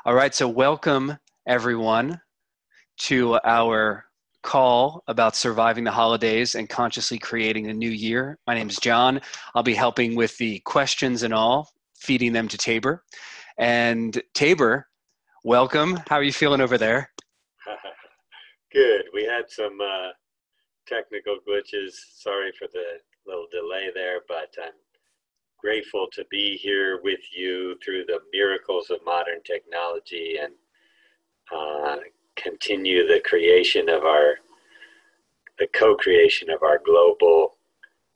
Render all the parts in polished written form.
All right, so welcome everyone to our call about surviving the holidays and consciously creating a new year. My name is John. I'll be helping with the questions and all, feeding them to Tabor. And Tabor, welcome. How are you feeling over there? Good. We had some technical glitches. Sorry for the little delay there, but I'm grateful to be here with you through the miracles of modern technology and continue the co-creation of our global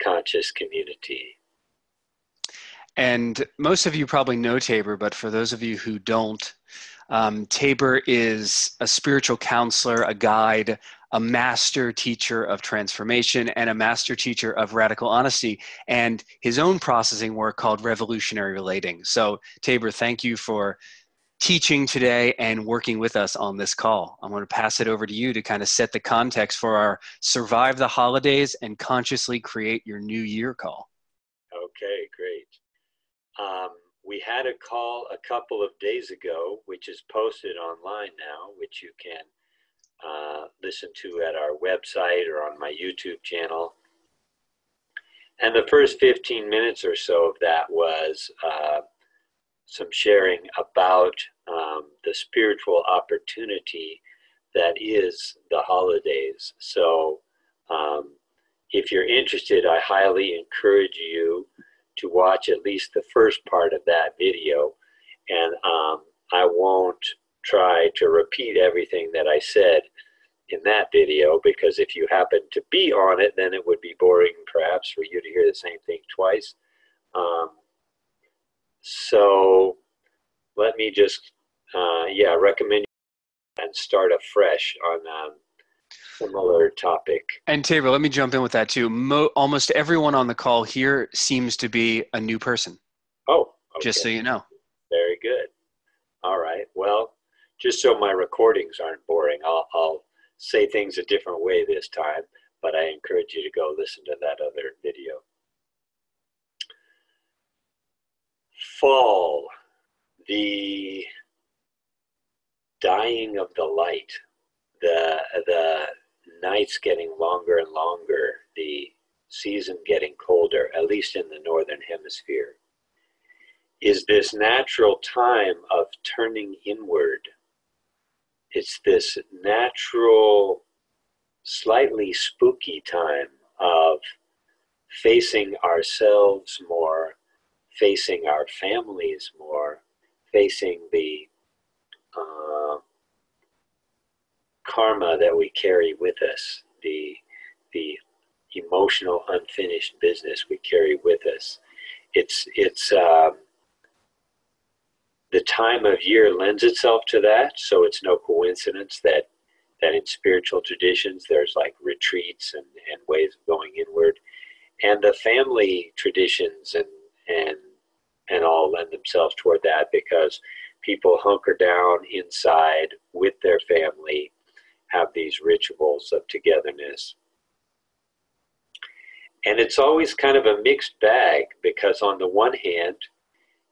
conscious community. And most of you probably know Tabor, but for those of you who don't, Tabor is a spiritual counselor, a guide, a master teacher of transformation, and a master teacher of radical honesty, and his own processing work called revolutionary relating. So Tabor, thank you for teaching today and working with us on this call. I'm going to pass it over to you to kind of set the context for our Survive the Holidays and Consciously Create Your New Year call. Okay, great. We had a call a couple of days ago, which is posted online now, which you can listen to at our website or on my YouTube channel. And the first 15 minutes or so of that was some sharing about the spiritual opportunity that is the holidays. So if you're interested, I highly encourage you to watch at least the first part of that video. And I won't try to repeat everything that I said in that video, because if you happen to be on it, then it would be boring perhaps for you to hear the same thing twice. So let me just, recommend you and start afresh on a similar topic. And Tabor, let me jump in with that too. Almost everyone on the call here seems to be a new person. Oh, okay. Just so you know. Very good. All right. Well, just so my recordings aren't boring, I'll say things a different way this time, but I encourage you to go listen to that other video. Fall, the dying of the light, the nights getting longer and longer, the season getting colder, at least in the northern hemisphere, is this natural time of turning inward. It's this natural, slightly spooky time of facing ourselves more, facing our families more, facing the karma that we carry with us, the emotional unfinished business we carry with us. It's the time of year lends itself to that, so it's no coincidence that in spiritual traditions there's like retreats and ways of going inward, and the family traditions and all lend themselves toward that, because people hunker down inside with their family, have these rituals of togetherness. And it's always kind of a mixed bag, because on the one hand,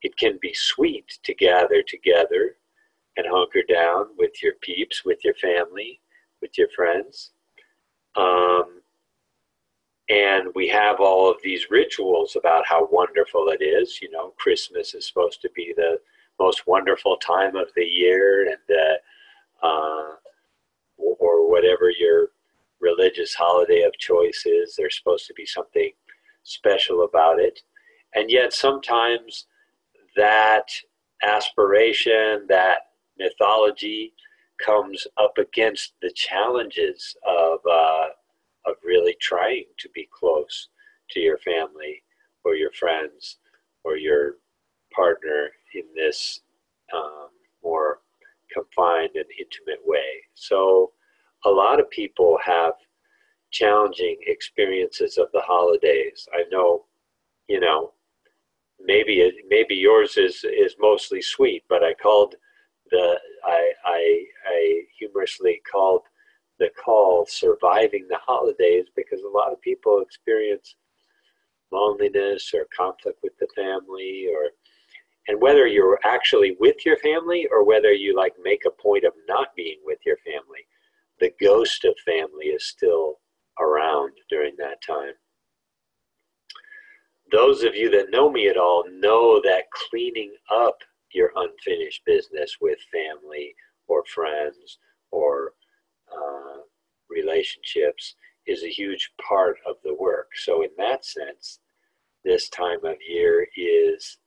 it can be sweet to gather together and hunker down with your peeps, with your family, with your friends. And we have all of these rituals about how wonderful it is. You know, Christmas is supposed to be the most wonderful time of the year, and or whatever your religious holiday of choice is, there's supposed to be something special about it. And yet sometimes that aspiration, that mythology comes up against the challenges of really trying to be close to your family or your friends or your partner in this more confined and intimate way. So a lot of people have challenging experiences of the holidays. I know, you know, maybe yours is mostly sweet, but I humorously called the call Surviving the Holidays, because a lot of people experience loneliness or conflict with the family, And whether you're actually with your family or whether you like make a point of not being with your family, the ghost of family is still around during that time. Those of you that know me at all know that cleaning up your unfinished business with family or friends or relationships is a huge part of the work. So in that sense, this time of year is,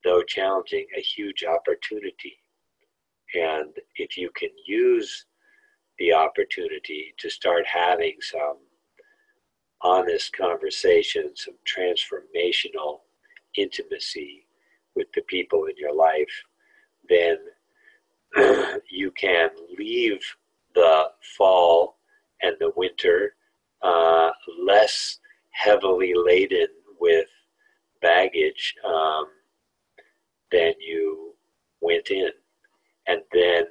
though challenging, a huge opportunity. And if you can use the opportunity to start having some honest conversation, some transformational intimacy with the people in your life, then you can leave the fall and the winter less heavily laden with baggage than you went in. And then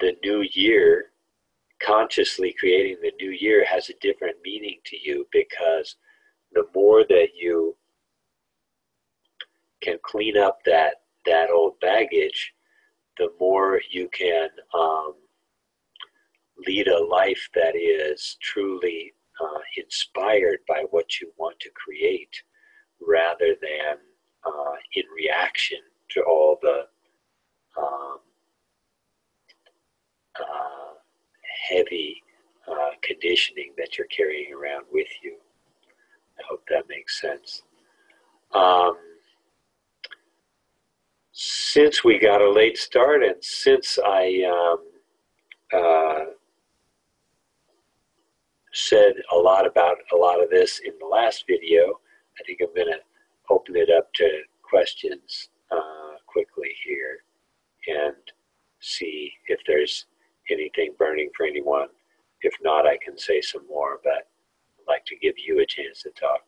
the new year, consciously creating the new year, has a different meaning to you, because the more that you can clean up that old baggage, the more you can lead a life that is truly inspired by what you want to create, rather than in reaction to all the heavy conditioning that you're carrying around with you. I hope that makes sense. Since we got a late start, and since I said a lot about a lot of this in the last video, I think I'm going to open it up to questions quickly here and see if there's anything burning for anyone. If not, I can say some more, but I'd like to give you a chance to talk.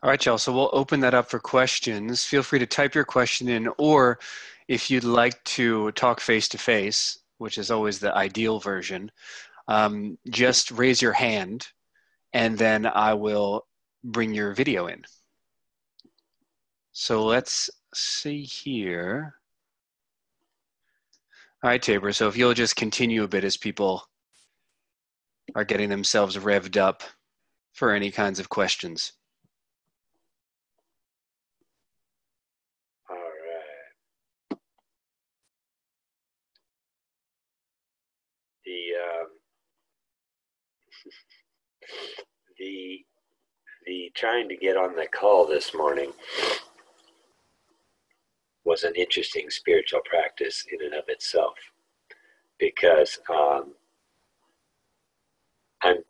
All right, y'all. So we'll open that up for questions. Feel free to type your question in, or if you'd like to talk face-to-face, which is always the ideal version, just raise your hand, and then I will bring your video in. So let's see here. All right, Tabor. So if you'll just continue a bit as people are getting themselves revved up for any kinds of questions. All right. The trying to get on the call this morning was an interesting spiritual practice in and of itself, because I'm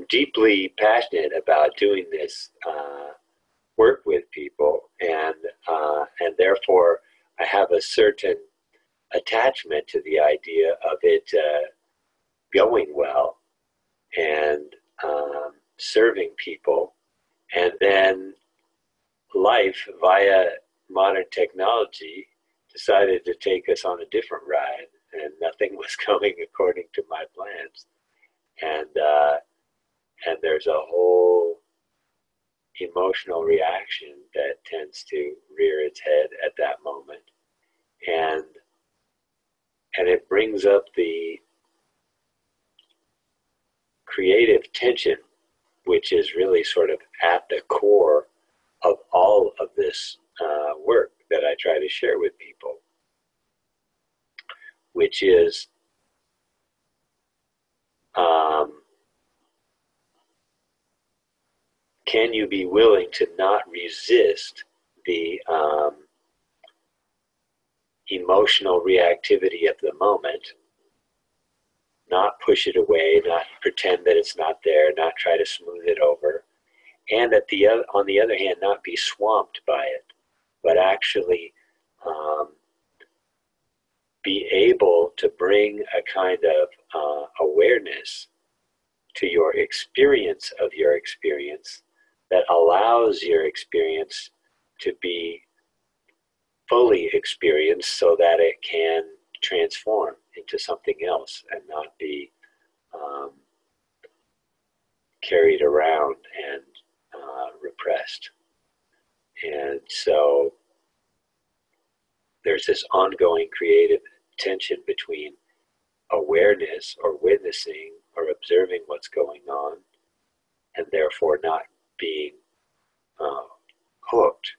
deeply passionate about doing this work with people, and therefore I have a certain attachment to the idea of it going well and serving people. And then life, via modern technology, decided to take us on a different ride, and nothing was going according to my plans. And there's a whole emotional reaction that tends to rear its head at that moment. And it brings up the creative tension, which is really sort of at the core of all of this work that I try to share with people, which is can you be willing to not resist the emotional reactivity of the moment, not push it away, not pretend that it's not there, not try to smooth it over, and on the other hand, not be swamped by it, but actually be able to bring a kind of awareness to your experience of your experience that allows your experience to be fully experienced, so that it can transform into something else and not be carried around and repressed. And so there's this ongoing creative tension between awareness or witnessing or observing what's going on, and therefore not being hooked,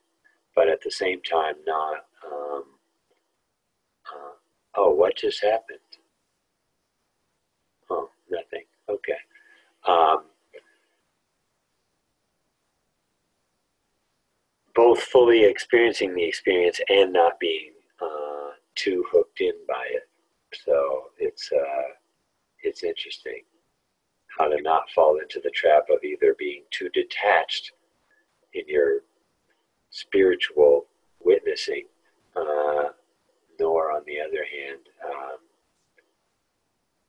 but at the same time not, oh, what just happened? Oh, nothing. Okay. Both fully experiencing the experience and not being too hooked in by it. So it's interesting how to not fall into the trap of either being too detached in your spiritual witnessing, nor on the other hand,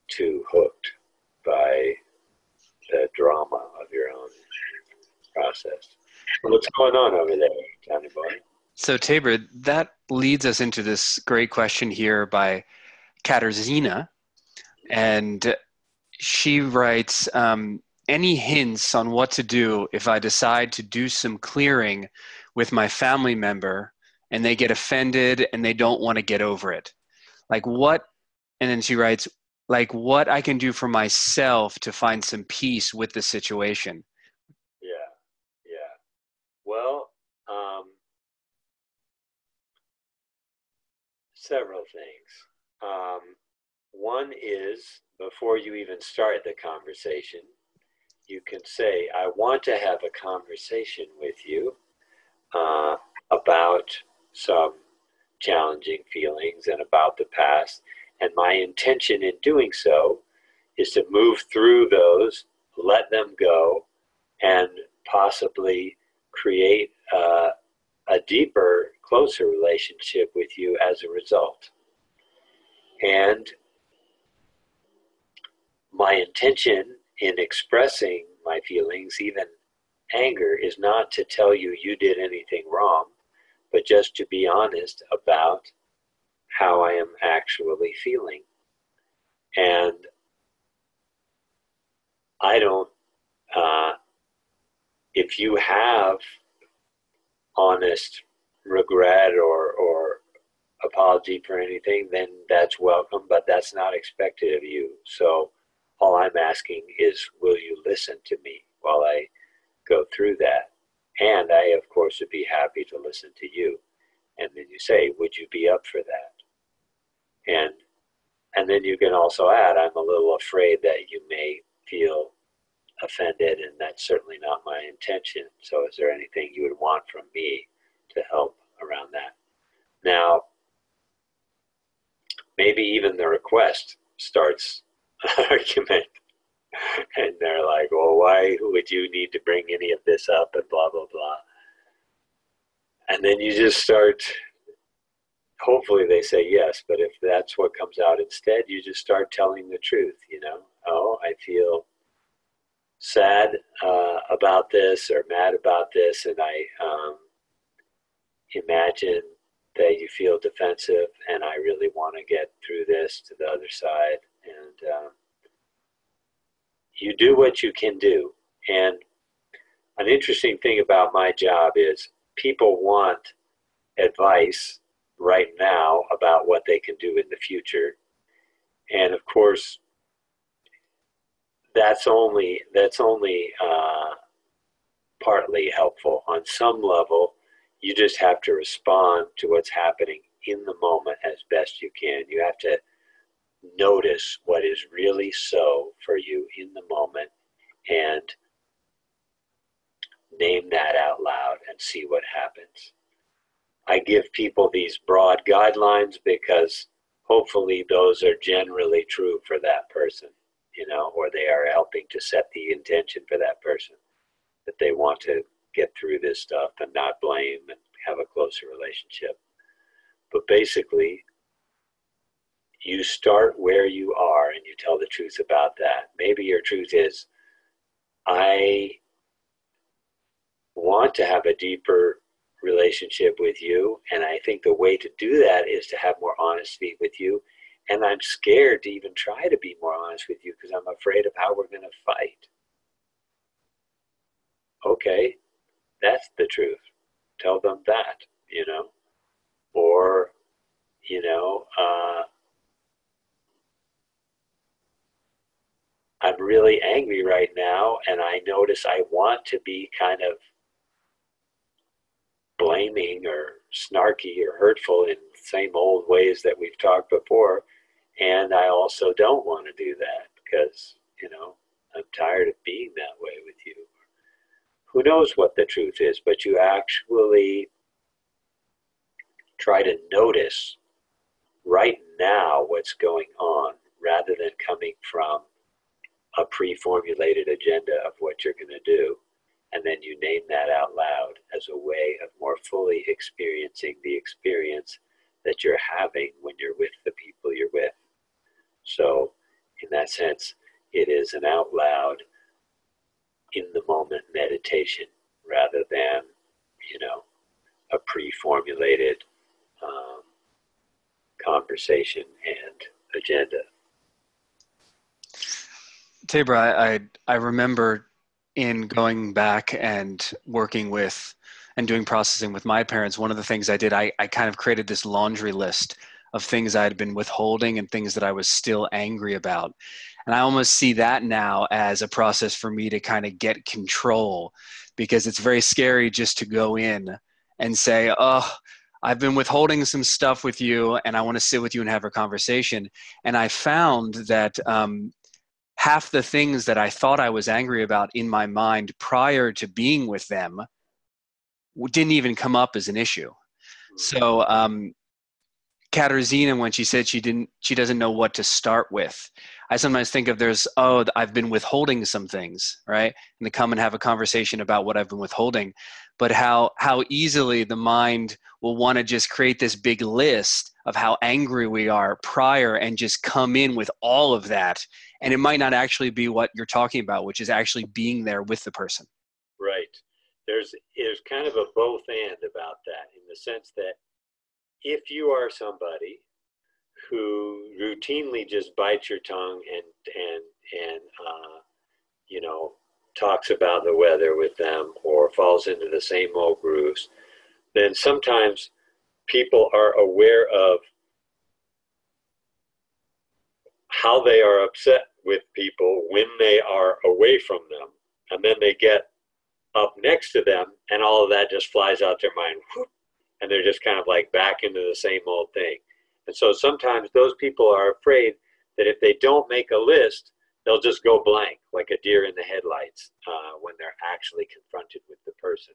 too hooked by the drama of your own process. What's going on over there, Johnny boy? So Tabor, that leads us into this great question here by Katarzyna. And she writes, any hints on what to do if I decide to do some clearing with my family member and they get offended and they don't want to get over it? Like what, and then she writes, like what I can do for myself to find some peace with the situation. Yeah. Well, several things. One is, before you even start the conversation, you can say, I want to have a conversation with you about some challenging feelings and about the past. And my intention in doing so is to move through those, let them go, and possibly create a deeper, closer relationship with you as a result. And my intention in expressing my feelings, even anger, is not to tell you you did anything wrong, but just to be honest about how I am actually feeling. And I don't, if you have honest regret or apology for anything, then that's welcome, but that's not expected of you. So all I'm asking is, will you listen to me while I go through that? And I, of course, would be happy to listen to you. And then you say, would you be up for that? And then you can also add, I'm a little afraid that you may feel offended, and that's certainly not my intention. So is there anything you would want from me to help around that? Now, maybe even the request starts an argument. And they're like, well, why would you need to bring any of this up and blah, blah, blah. And then you just start, hopefully they say yes, but if that's what comes out instead, you just start telling the truth, Oh, I feel sad about this or mad about this, and I imagine that you feel defensive, and I really want to get through this to the other side. And you do what you can do. And an interesting thing about my job is people want advice right now about what they can do in the future. And of course, that's only partly helpful. On some level, you just have to respond to what's happening in the moment as best you can. You have to notice what is really so for you in the moment and name that out loud and see what happens. I give people these broad guidelines because hopefully those are generally true for that person, or they are helping to set the intention for that person, that they want to get through this stuff and not blame and have a closer relationship. But basically, you start where you are and you tell the truth about that. Maybe your truth is, I want to have a deeper relationship with you, and I think the way to do that is to have more honesty with you, and I'm scared to even try to be more honest with you because I'm afraid of how we're going to fight. Okay, That's the truth. Tell them that, or, you know, I'm really angry right now, and I notice I want to be kind of blaming or snarky or hurtful in the same old ways that we've talked before. And I also don't want to do that because, I'm tired of being that way with you. Who knows what the truth is, but you actually try to notice right now what's going on rather than coming from a pre-formulated agenda of what you're going to do. And then you name that out loud as a way of more fully experiencing the experience that you're having when you're with the people you're with. So in that sense, it is an out loud, in the moment meditation rather than, a pre-formulated conversation and agenda. Tabor, I remember in going back and working with and doing processing with my parents, one of the things I did, I kind of created this laundry list of things I had been withholding and things that I was still angry about. And I almost see that now as a process for me to kind of get control, because it's very scary just to go in and say, oh, I've been withholding some stuff with you and I want to sit with you and have a conversation. And I found that half the things that I thought I was angry about in my mind prior to being with them didn't even come up as an issue. So Katarzyna, when she said she doesn't know what to start with, I sometimes think of I've been withholding some things, right? And to come and have a conversation about what I've been withholding, but how easily the mind will want to just create this big list of how angry we are prior and just come in with all of that. And it might not actually be what you're talking about, which is actually being there with the person. Right. There's kind of a both and about that, in the sense that if you are somebody who routinely just bites your tongue and talks about the weather with them or falls into the same old grooves, then sometimes people are aware of how they are upset with people when they are away from them, and then they get up next to them and all of that just flies out their mind, and they're just kind of like back into the same old thing. And so sometimes those people are afraid that if they don't make a list, they'll just go blank, like a deer in the headlights, when they're actually confronted with the person.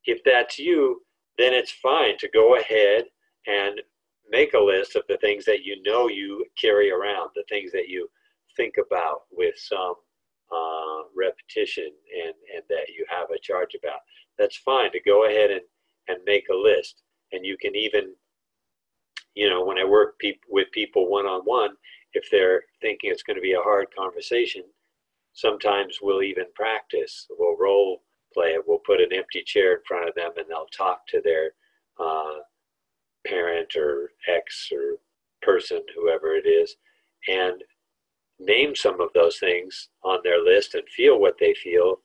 If that's you, then it's fine to go ahead and make a list of the things that you carry around, the things that you think about with some repetition and that you have a charge about. That's fine to go ahead and make a list. And you can even, when I work with people one-on-one, if they're thinking it's going to be a hard conversation, sometimes we'll even practice. We'll role play it. We'll put an empty chair in front of them and they'll talk to their parent or ex or person, whoever it is, and name some of those things on their list and feel what they feel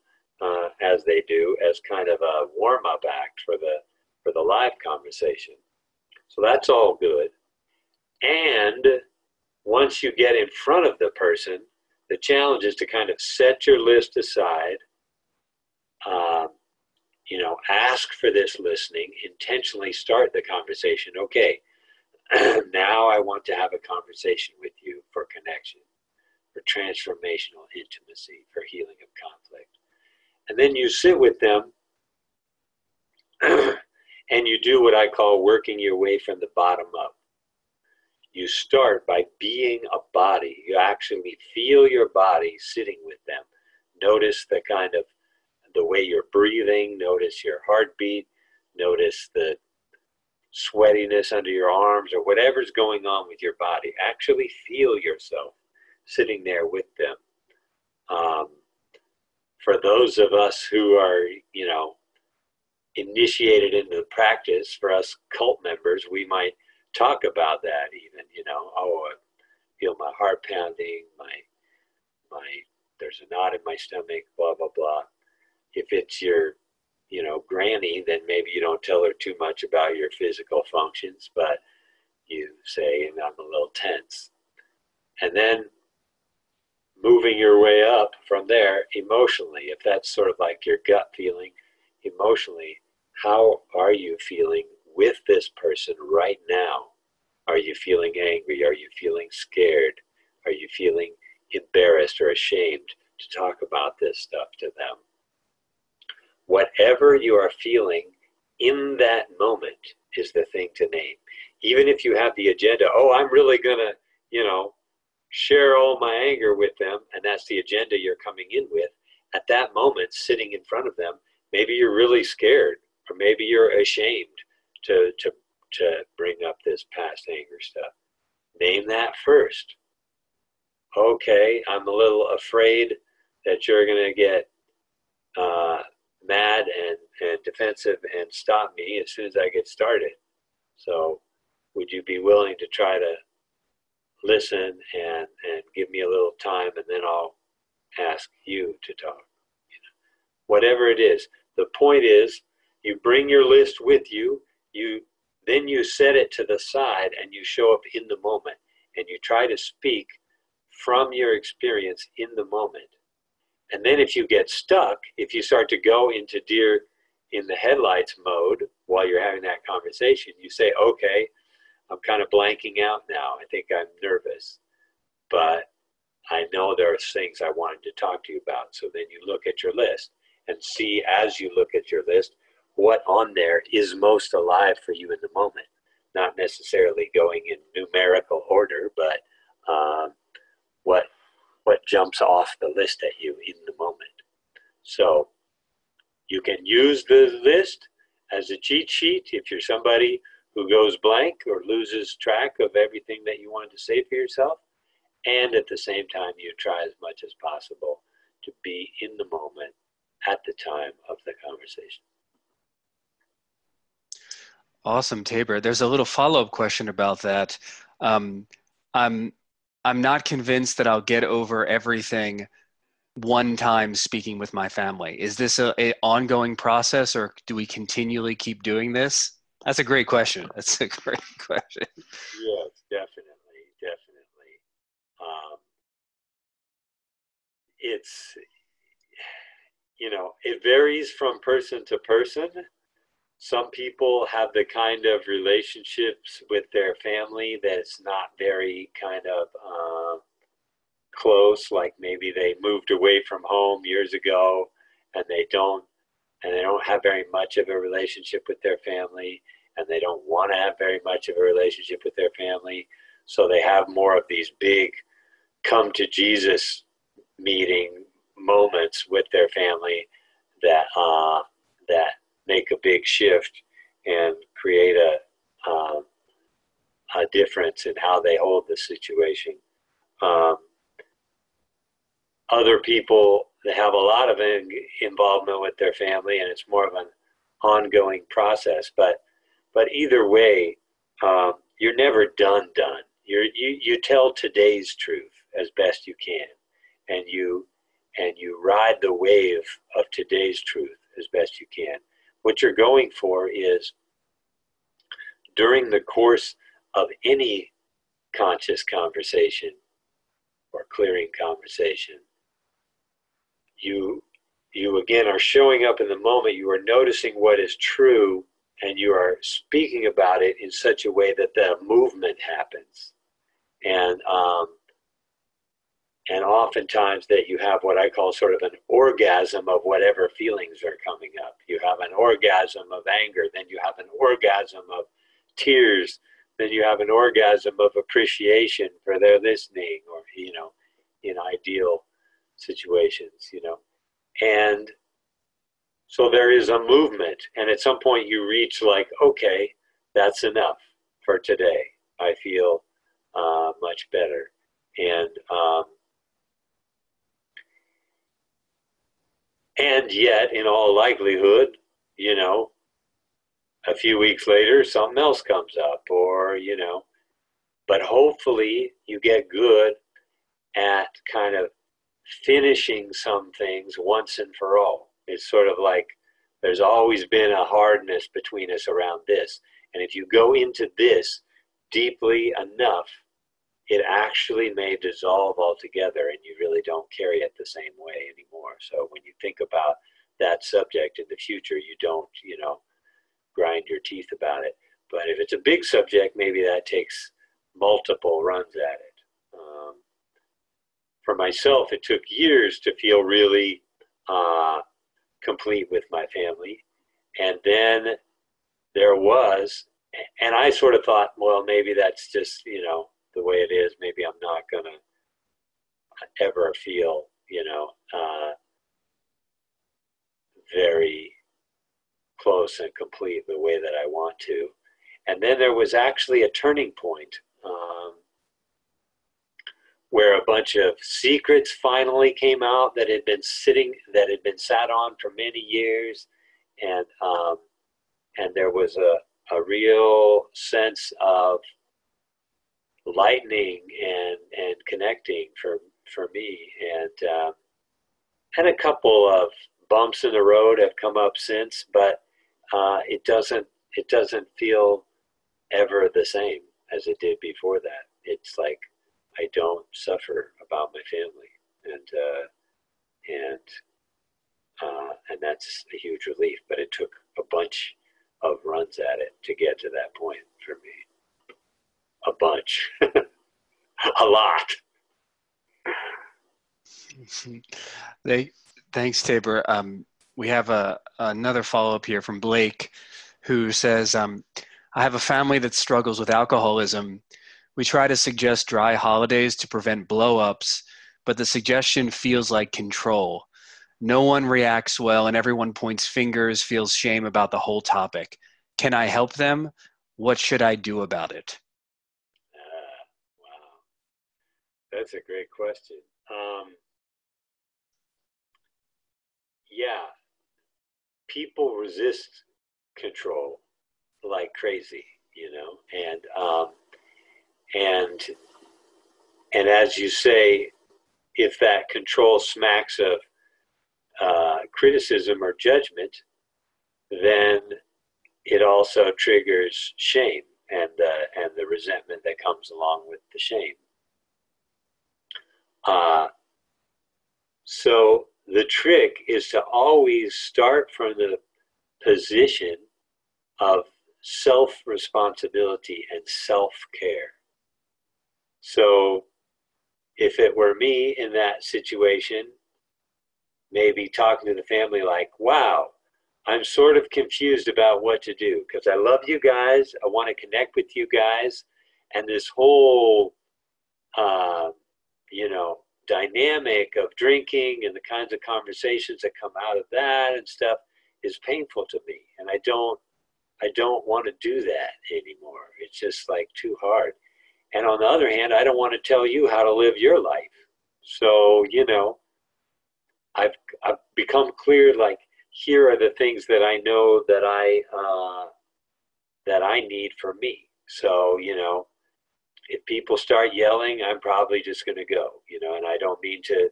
as they do, as kind of a warm-up act for the live conversation. So that's all good. And once you get in front of the person, the challenge is to kind of set your list aside, ask for this listening, intentionally start the conversation. Okay, now I want to have a conversation with you for connection, for transformational intimacy, for healing of conflict. And then you sit with them and you do what I call working your way from the bottom up. You start by being a body. You actually feel your body sitting with them. Notice the way you're breathing, notice your heartbeat, notice the sweatiness under your arms or whatever's going on with your body. Actually feel yourself sitting there with them. For those of us who are, initiated into the practice, for us cult members, we might talk about that even, I feel my heart pounding, there's a knot in my stomach, blah, blah, blah. If it's your, granny, then maybe you don't tell her too much about your physical functions, but you say, and I'm a little tense. And then moving your way up from there emotionally, if that's sort of like your gut feeling emotionally, how are you feeling with this person right now? Are you feeling angry? Are you feeling scared? Are you feeling embarrassed or ashamed to talk about this stuff to them? Whatever you are feeling in that moment is the thing to name. Even if you have the agenda, I'm really going to, share all my anger with them, and that's the agenda you're coming in with. At that moment, sitting in front of them, maybe you're really scared, or maybe you're ashamed to bring up this past anger stuff. Name that first. Okay, I'm a little afraid that you're going to get mad and defensive and stop me as soon as I get started. So would you be willing to try to listen and give me a little time, and then I'll ask you to talk? Whatever it is. The point is, you bring your list with you, then you set it to the side and you show up in the moment, and you try to speak from your experience in the moment. And then if you get stuck, if you start to go into deer in the headlights mode while you're having that conversation, you say, okay, I'm kind of blanking out now. I think I'm nervous, but I know there are things I wanted to talk to you about. So then you look at your list and see, as you look at your list, what on there is most alive for you in the moment. Not necessarily going in numerical order, but what jumps off the list at you in the moment. So you can use the list as a cheat sheet if you're somebody who goes blank or loses track of everything that you wanted to say for yourself. And at the same time, you try as much as possible to be in the moment at the time of the conversation. Awesome, Tabor. There's a little follow-up question about that. I'm not convinced that I'll get over everything one time speaking with my family. Is this a ongoing process, or do we continually keep doing this? That's a great question. That's a great question. Yes, definitely. It's, it varies from person to person. Some people have the kind of relationships with their family that it's not very kind of close, like maybe they moved away from home years ago and they don't have very much of a relationship with their family, and they don't want to have very much of a relationship with their family. So they have more of these big come to Jesus meeting moments with their family that make a big shift and create a difference in how they hold the situation. Other people, they have a lot of involvement with their family, and it's more of an ongoing process. But either way, you're never done. You tell today's truth as best you can, and you ride the wave of today's truth as best you can. What you're going for is, during the course of any conscious conversation or clearing conversation, you again are showing up in the moment. You are noticing what is true, and you are speaking about it in such a way that the movement happens. And oftentimes that you have what I call sort of an orgasm of whatever feelings are coming up. You have an orgasm of anger, then you have an orgasm of tears, then you have an orgasm of appreciation for their listening, or, in ideal situations, And so there is a movement, and at some point you reach like, okay, that's enough for today. I feel much better. And yet, in all likelihood, a few weeks later, something else comes up, or, but hopefully you get good at kind of finishing some things once and for all. It's sort of like there's always been a hardness between us around this. And if you go into this deeply enough, it actually may dissolve altogether and you really don't carry it the same way anymore. So when you think about that subject in the future, you don't, grind your teeth about it. But if it's a big subject, maybe that takes multiple runs at it. For myself, it took years to feel really complete with my family. And then there was, and I sort of thought, well, maybe that's just, the way it is. Maybe I'm not going to ever feel, very close and complete the way that I want to. And then there was actually a turning point where a bunch of secrets finally came out that had been sat on for many years. And there was a real sense of lightening and connecting for me. And a couple of bumps in the road have come up since, but it doesn't feel ever the same as it did before that. It's like I don't suffer about my family, and that's a huge relief. But it took a bunch of runs at it to get to that point for me. A bunch, a lot. Thanks, Tabor. We have another follow-up here from Blake, who says, I have a family that struggles with alcoholism. We try to suggest dry holidays to prevent blow-ups, but the suggestion feels like control. No one reacts well, and everyone points fingers, feels shame about the whole topic. Can I help them? What should I do about it? Wow. That's a great question. Yeah, people resist control like crazy, and as you say, if that control smacks of criticism or judgment, then it also triggers shame and the resentment that comes along with the shame. So the trick is to always start from the position of self-responsibility and self-care. So if it were me in that situation, maybe talking to the family like, wow, I'm sort of confused about what to do because I love you guys. I want to connect with you guys. And this whole, dynamic of drinking and the kinds of conversations that come out of that and stuff is painful to me. And I don't want to do that anymore. It's just like too hard. And on the other hand, I don't want to tell you how to live your life. So, I've become clear, like, here are the things that I know that I need for me. So, if people start yelling, I'm probably just going to go, and I don't mean to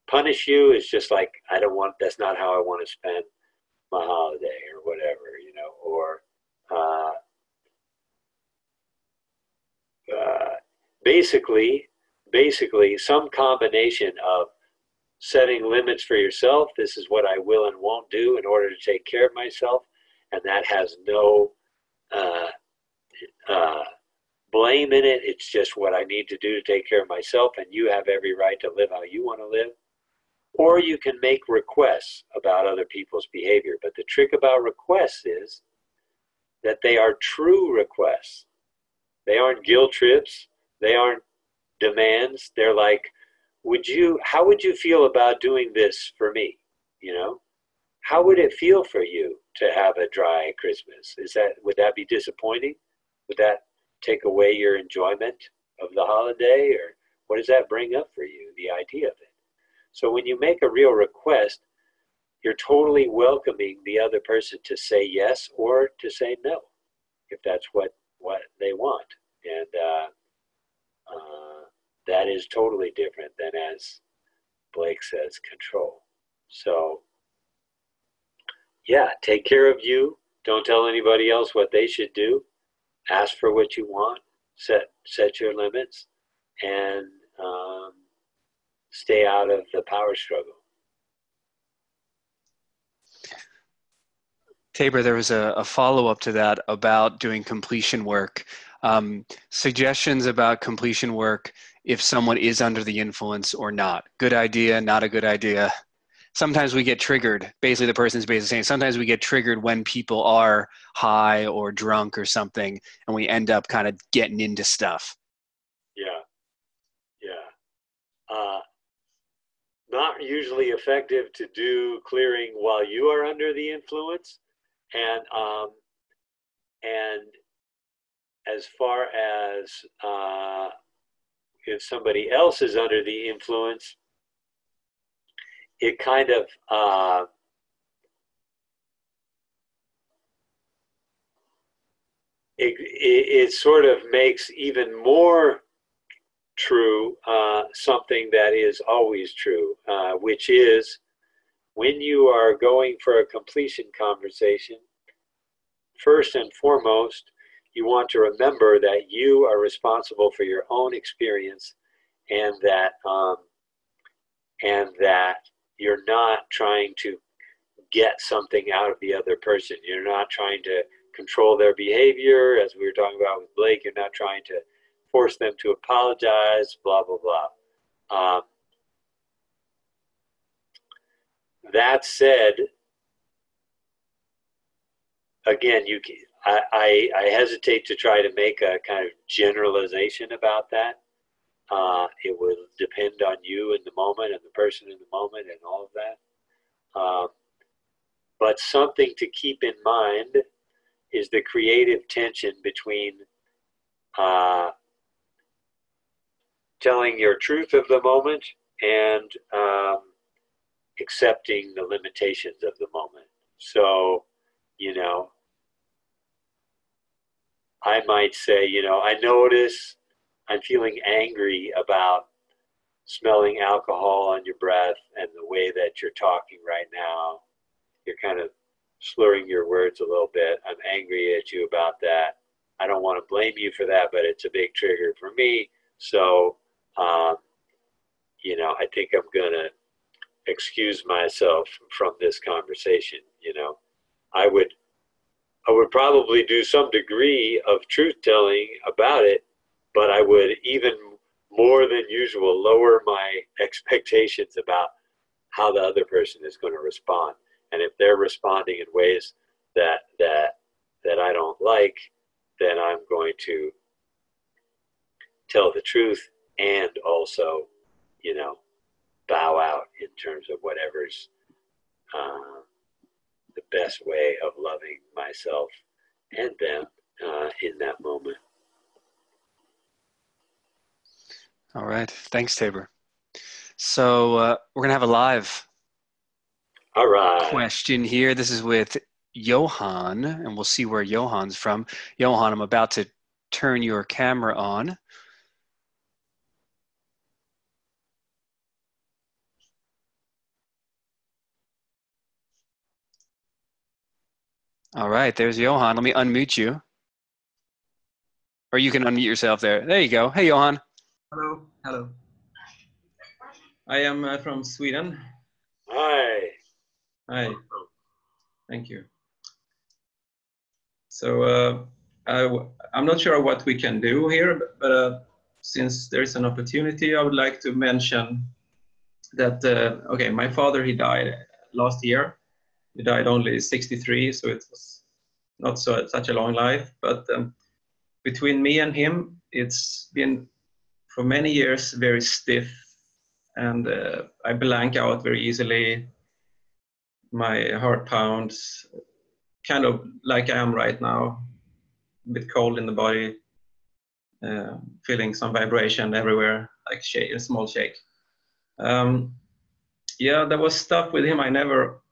punish you. It's just like, that's not how I want to spend my holiday or whatever, or basically some combination of setting limits for yourself. This is what I will and won't do in order to take care of myself. And that has no blame in it. It's just what I need to do to take care of myself. And you have every right to live how you want to live. Or you can make requests about other people's behavior. But the trick about requests is that they are true requests. They aren't guilt trips. They aren't demands. They're like, how would you feel about doing this for me? How would it feel for you to have a dry Christmas? Would that be disappointing? Would that take away your enjoyment of the holiday? Or what does that bring up for you, the idea of it? So when you make a real request, you're totally welcoming the other person to say yes or to say no, if that's what they want. And that is totally different than, as Blake says, control. So yeah, take care of you. Don't tell anybody else what they should do. Ask for what you want. Set your limits, and stay out of the power struggle. Tabor, there was a follow-up to that about doing completion work. Suggestions about completion work if someone is under the influence or not. Good idea, not a good idea. Sometimes we get triggered. Basically, the person's basically saying sometimes we get triggered when people are high or drunk or something, and we end up kind of getting into stuff. Yeah, yeah. Not usually effective to do clearing while you are under the influence, and as far as if somebody else is under the influence, it kind of it sort of makes even more true something that is always true, which is when you are going for a completion conversation, first and foremost, you want to remember that you are responsible for your own experience, and that you're not trying to get something out of the other person. You're not trying to control their behavior, as we were talking about with Blake. You're not trying to force them to apologize, blah, blah, blah. That said, again, I hesitate to try to make a kind of generalization about that. It will depend on you in the moment and the person in the moment and all of that. But something to keep in mind is the creative tension between telling your truth of the moment and accepting the limitations of the moment. So, I might say, I notice I'm feeling angry about smelling alcohol on your breath and the way that you're talking right now. You're kind of slurring your words a little bit. I'm angry at you about that. I don't want to blame you for that, but it's a big trigger for me. So, I think I'm going to excuse myself from this conversation. I would probably do some degree of truth telling about it, but I would even more than usual lower my expectations about how the other person is going to respond. And if they're responding in ways that I don't like, then I'm going to tell the truth and also, bow out in terms of whatever's the best way of loving myself and them in that moment. All right. Thanks, Tabor. So we're going to have a live question here. This is with Johan, and we'll see where Johan's from. Johan, I'm about to turn your camera on. All right, there's Johan. Let me unmute you. Or you can unmute yourself there. There you go. Hey, Johan. Hello. Hello. I am from Sweden. Hi. Hi. Thank you. So I'm not sure what we can do here, but since there is an opportunity, I would like to mention that, okay, my father, he died last year. He died only 63, so it was not such a long life. But between me and him, it's been for many years very stiff, and I blank out very easily. My heart pounds, kind of like I am right now, a bit cold in the body, feeling some vibration everywhere, like a small shake. Yeah, there was stuff with him I never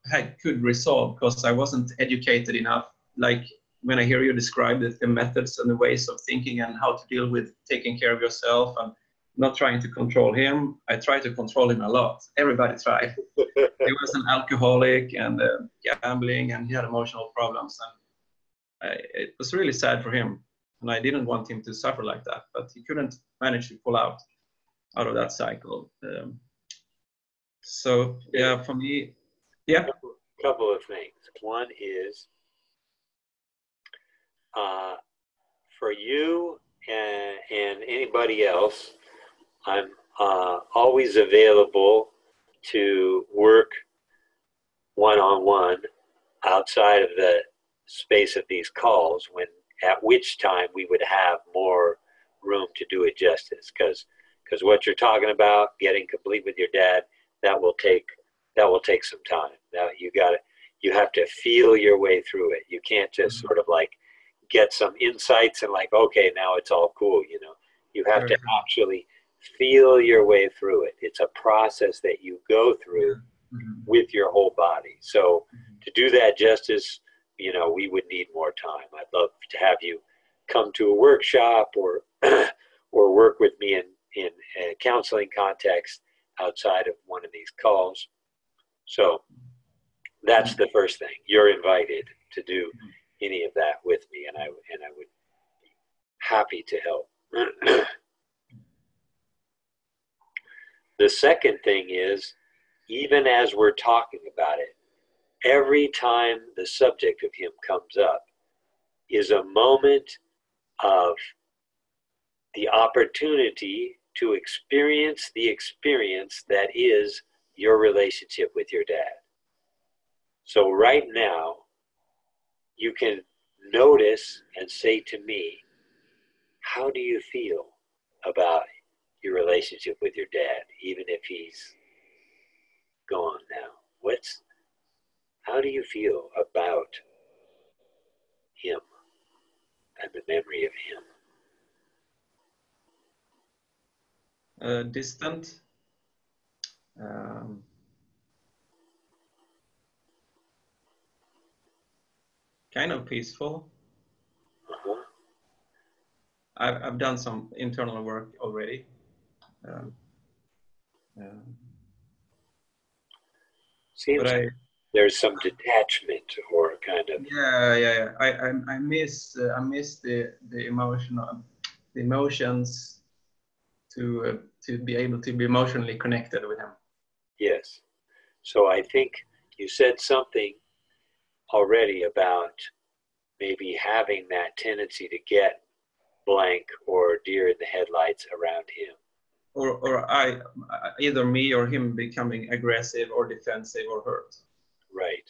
could resolve because I wasn't educated enough. Like when I hear you describe the methods and the ways of thinking and how to deal with taking care of yourself and not trying to control him. I tried to control him a lot. Everybody tried. He was an alcoholic and gambling, and he had emotional problems. And it was really sad for him. And I didn't want him to suffer like that, but he couldn't manage to pull out of that cycle. So yeah, for me, yeah. Couple of things. One is for you and anybody else, I'm always available to work one-on-one outside of the space of these calls, at which time we would have more room to do it justice, because what you're talking about, getting complete with your dad, that will take some time. Now you have to feel your way through it. You can't just sort of like get some insights and like, okay, now it's all cool, you know. You have to actually feel your way through it. It's a process that you go through with your whole body. So to do that justice, you know, we would need more time. I'd love to have you come to a workshop or or work with me in a counseling context outside of one of these calls. So that's the first thing. You're invited to do any of that with me, and I would be happy to help. The second thing is, even as we're talking about it, every time the subject of him comes up is a moment of the opportunity to experience the experience that is your relationship with your dad. So right now, you can notice and say to me, how do you feel about your relationship with your dad, even if he's gone now? How do you feel about him and the memory of him? Distant. Kind of peaceful. I've done some internal work already. Seems like there's some detachment or kind of. Yeah. I miss the emotions to be able to be emotionally connected with him. Yes. So I think you said something already about maybe having that tendency to get blank or deer in the headlights around him. Or either me or him becoming aggressive or defensive or hurt. Right.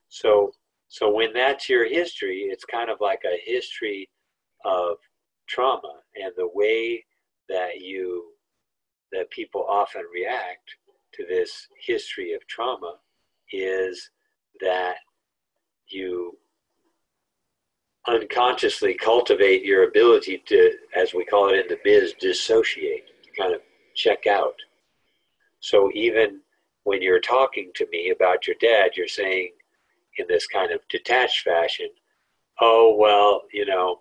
So when that's your history, it's kind of like a history of trauma, and the way that people often react to this history of trauma is that you unconsciously cultivate your ability to, as we call it in the biz, dissociate, to kind of check out. So even when you're talking to me about your dad, you're saying in this kind of detached fashion, oh, well, you know,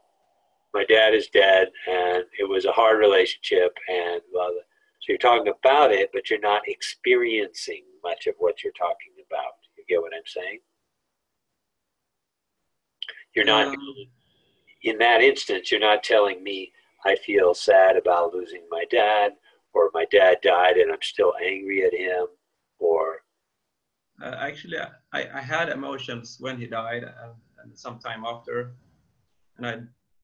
my dad is dead and it was a hard relationship, and blah, blah. So you're talking about it, but you're not experiencing much of what you're talking about. You get what I'm saying? You're not, in that instance, you're not telling me I feel sad about losing my dad, or my dad died and I'm still angry at him, or... Actually, I had emotions when he died and some time after, and I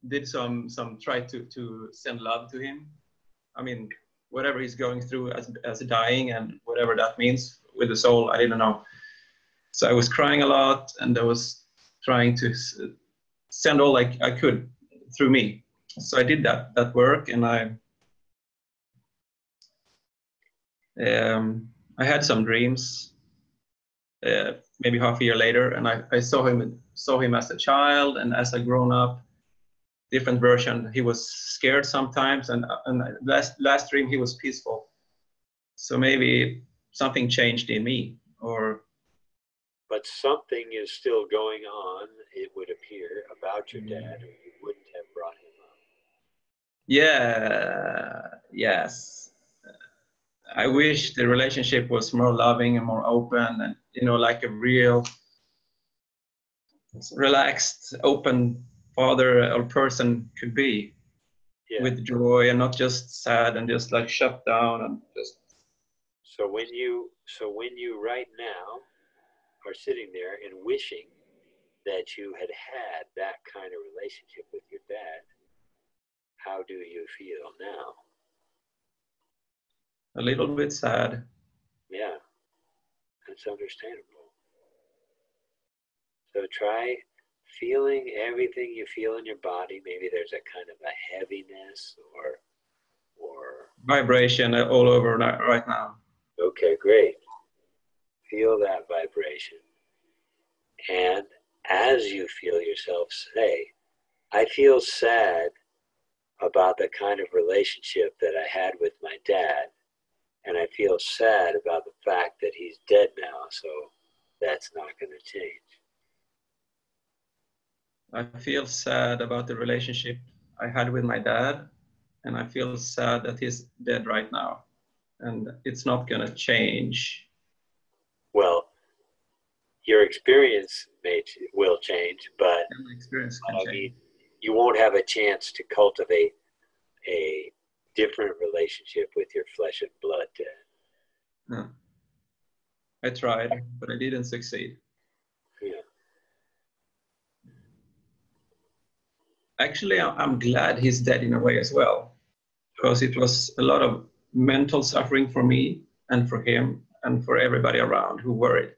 did some try to send love to him. I mean, whatever he's going through as dying and whatever that means with the soul, I didn't know. So I was crying a lot, and I was trying to send all I could through me. So I did that work, and I had some dreams. Maybe half a year later, and I saw him as a child and as a grown up, different version. He was scared sometimes, and last dream he was peaceful. So maybe something changed in me, or. But something is still going on, it would appear, about your dad, or you wouldn't have brought him up. yes, I wish the relationship was more loving and more open, and like a real relaxed, open father or person could be, Yeah. with joy and not just sad and just like shut down and just. So when you right now are sitting there and wishing that you had had that kind of relationship with your dad, how do you feel now? A little bit sad. Yeah, that's understandable. So try feeling everything you feel in your body. Maybe there's a kind of a heaviness or Vibration all over right now. okay, great. Feel that vibration. And as you feel yourself say, I feel sad about the kind of relationship that I had with my dad, and I feel sad about the fact that he's dead now, so that's not going to change. I feel sad about the relationship I had with my dad, and I feel sad that he's dead right now, and it's not going to change. Well, your experience will change, but My experience can I change. mean, you won't have a chance to cultivate a different relationship with your flesh and blood dad. No. I tried, but I didn't succeed. Yeah. Actually, I'm glad he's dead in a way as well, because it was a lot of mental suffering for me and for him and for everybody around who worried.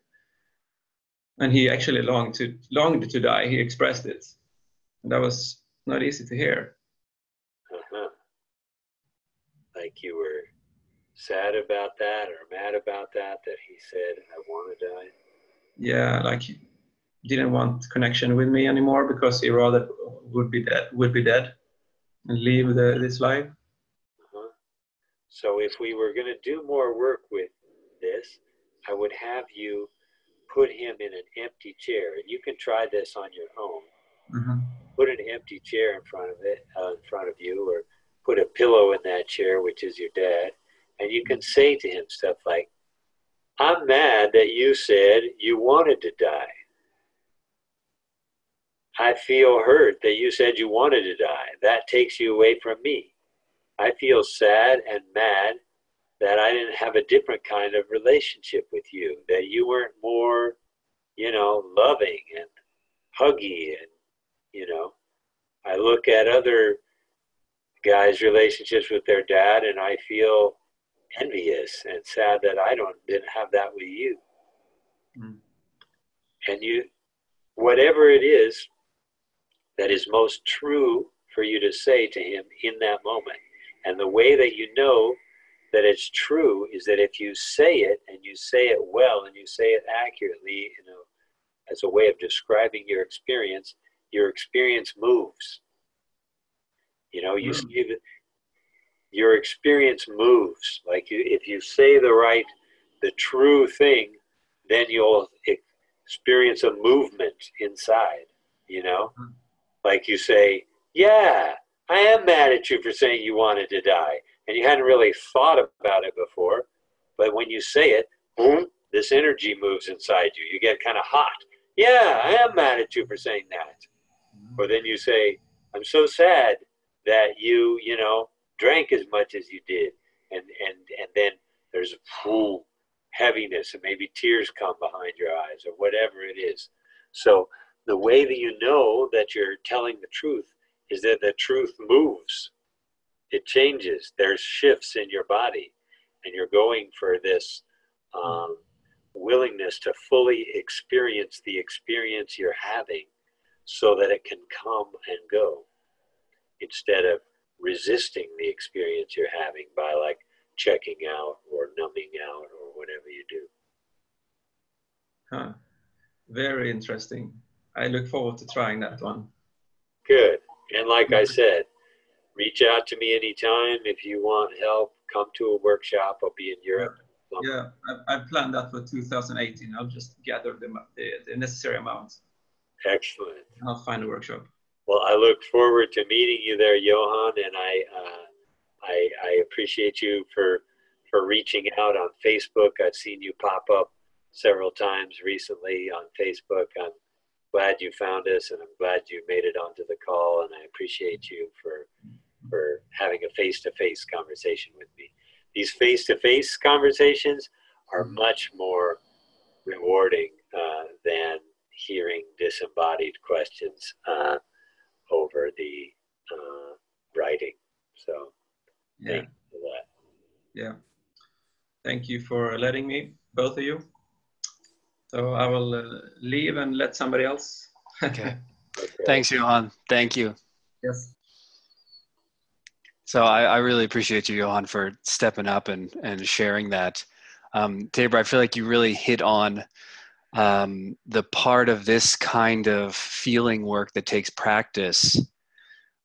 And he actually longed to die. He expressed it. And that was not easy to hear. Uh-huh. Like you were sad about that or mad about that he said, I want to die? Yeah, like he didn't want connection with me anymore because he rather would be dead and leave this life. Uh-huh. So if we were going to do more work with this, I would have you put him in an empty chair. And you can try this on your own. Mm-hmm. Put an empty chair in front of you, or put a pillow in that chair, which is your dad, and you can say to him stuff like, I'm mad that you said you wanted to die. I feel hurt that you said you wanted to die. That takes you away from me. I feel sad and mad that I didn't have a different kind of relationship with you, that you weren't more, loving and huggy. And, I look at other guys' relationships with their dad and I feel envious and sad that I didn't have that with you. Mm. And whatever it is that is most true for you to say to him in that moment. And the way that you know that it's true is that if you say it and you say it well and you say it accurately, as a way of describing your experience moves. You see that your experience moves. Like if you say the true thing, then you'll experience a movement inside, Like you say, yeah, I am mad at you for saying you wanted to die. And you hadn't really thought about it before. But when you say it, boom, this energy moves inside you. You get kind of hot. Yeah, I am mad at you for saying that. Or then you say, I'm so sad that you drank as much as you did. And then there's a heaviness and maybe tears come behind your eyes or whatever it is. So the way that you know that you're telling the truth is that the truth moves. It changes. There's shifts in your body, and you're going for this willingness to fully experience the experience you're having so that it can come and go, instead of resisting the experience you're having by like checking out or numbing out or whatever you do. Huh. Very interesting. I look forward to trying that one. Good. And like I said, reach out to me anytime if you want help. Come to a workshop. I'll be in Europe. Yeah, I've planned that for 2018. I'll just gather the necessary amounts. Excellent. I'll find a workshop. Well, I look forward to meeting you there, Johan, and I appreciate you for reaching out on Facebook. I've seen you pop up several times recently on Facebook. I'm glad you found us, and I'm glad you made it onto the call, and I appreciate you for having a face-to-face conversation with me. These face-to-face conversations are much more rewarding than hearing disembodied questions over the writing. So thank you for that. Yeah. Thank you for letting me, both of you. So I will leave and let somebody else. Okay. Thanks, Johan. Thank you. Yes. So I really appreciate you, Johan, for stepping up and sharing that. Tabor, I feel like you really hit on the part of this kind of feeling work that takes practice,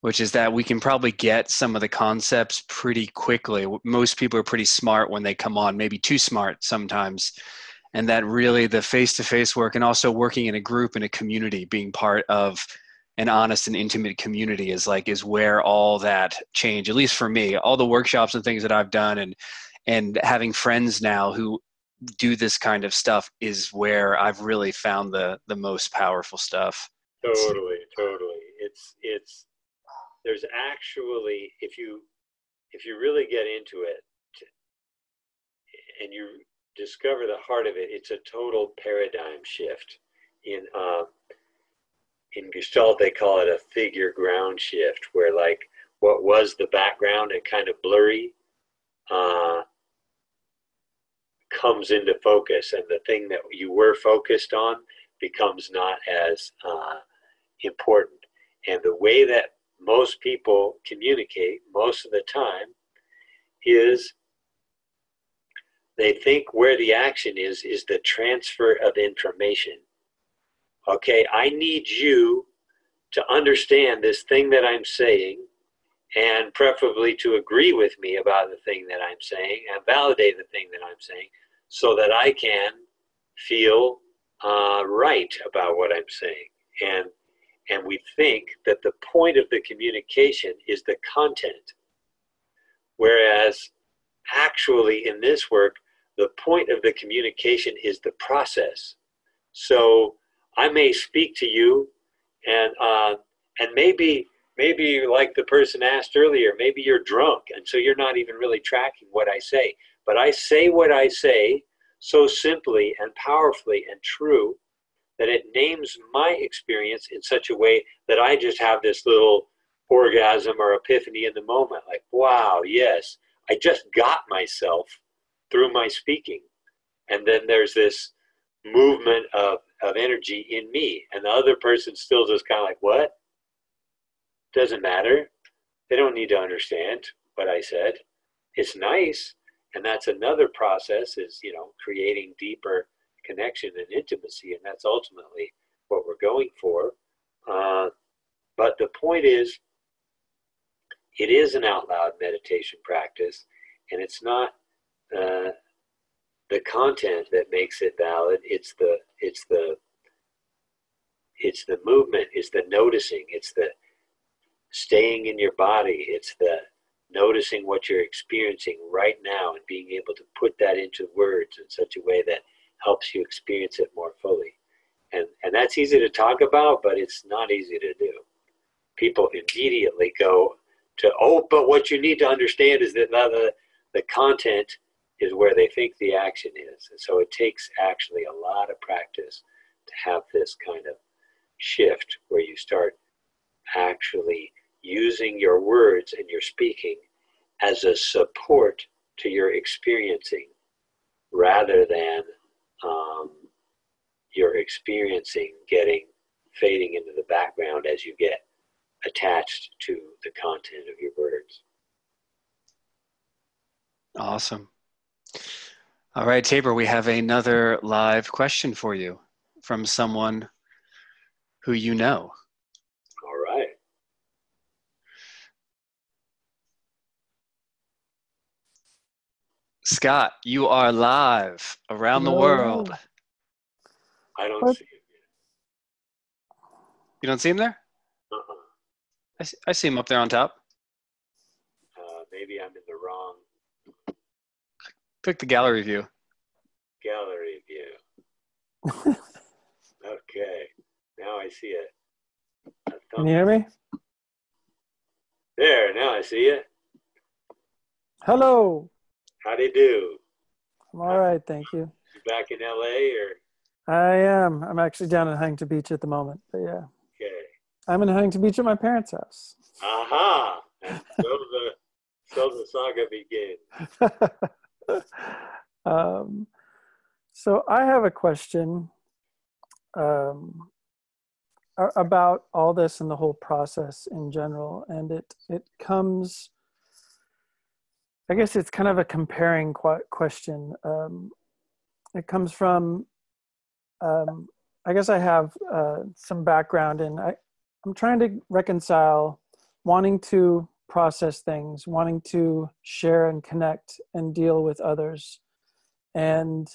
which is that we can probably get some of the concepts pretty quickly. Most people are pretty smart when they come on, maybe too smart sometimes. And that really the face-to-face work and also working in a group, in a community, being part of an honest and intimate community is where all that change, at least for me, all the workshops and things that I've done and having friends now who do this kind of stuff is where I've really found the most powerful stuff. Totally. It's there's actually, if you really get into it and you discover the heart of it, it's a total paradigm shift. In Gestalt, they call it a figure ground shift, where like what was the background and kind of blurry comes into focus, and the thing that you were focused on becomes not as important. And the way that most people communicate most of the time is they think where the action is the transfer of information. Okay, I need you to understand this thing that I'm saying, and preferably to agree with me about the thing that I'm saying and validate the thing that I'm saying so that I can feel right about what I'm saying. And we think that the point of the communication is the content, whereas actually in this work, the point of the communication is the process. So I may speak to you, and maybe like the person asked earlier, maybe you're drunk, and so you're not even really tracking what I say. But I say what I say so simply and powerfully and true that it names my experience in such a way that I just have this little orgasm or epiphany in the moment, like, wow, yes, I just got myself through my speaking. And then there's this movement of energy in me, and the other person still just kind of like, what? Doesn't matter. They don't need to understand what I said. It's nice. And that's another process, is, creating deeper connection and intimacy. And that's ultimately what we're going for. But the point is, it is an out loud meditation practice, and it's not the content that makes it valid. It's the movement, it's the noticing, it's the staying in your body, it's the noticing what you're experiencing right now and being able to put that into words in such a way that helps you experience it more fully. And that's easy to talk about, but it's not easy to do. People immediately go to, but what you need to understand is that the content is where they think the action is. And so it takes actually a lot of practice to have this kind of shift where you start actually using your words and your speaking as a support to your experiencing, rather than your experiencing fading into the background as you get attached to the content of your words. Awesome. All right, Tabor, we have another live question for you from someone who you know. All right. Scott, you are live around the world. I don't see him yet. You don't see him there? I see him up there on top. Maybe maybe I'm in the wrong Click the gallery view. gallery view. Okay, now I see it. Can you hear me? There, now I see it. Hello. How'd he do? I'm all right, thank you. You back in LA or? I am. I'm actually down in Huntington Beach at the moment, but yeah. Okay. I'm in Huntington Beach at my parents' house. Aha! And so the saga begins. So I have a question about all this and the whole process in general, and it comes. I guess it's kind of a comparing question. It comes from. I guess I have some background in. I'm trying to reconcile wanting to process things, wanting to share and connect and deal with others. And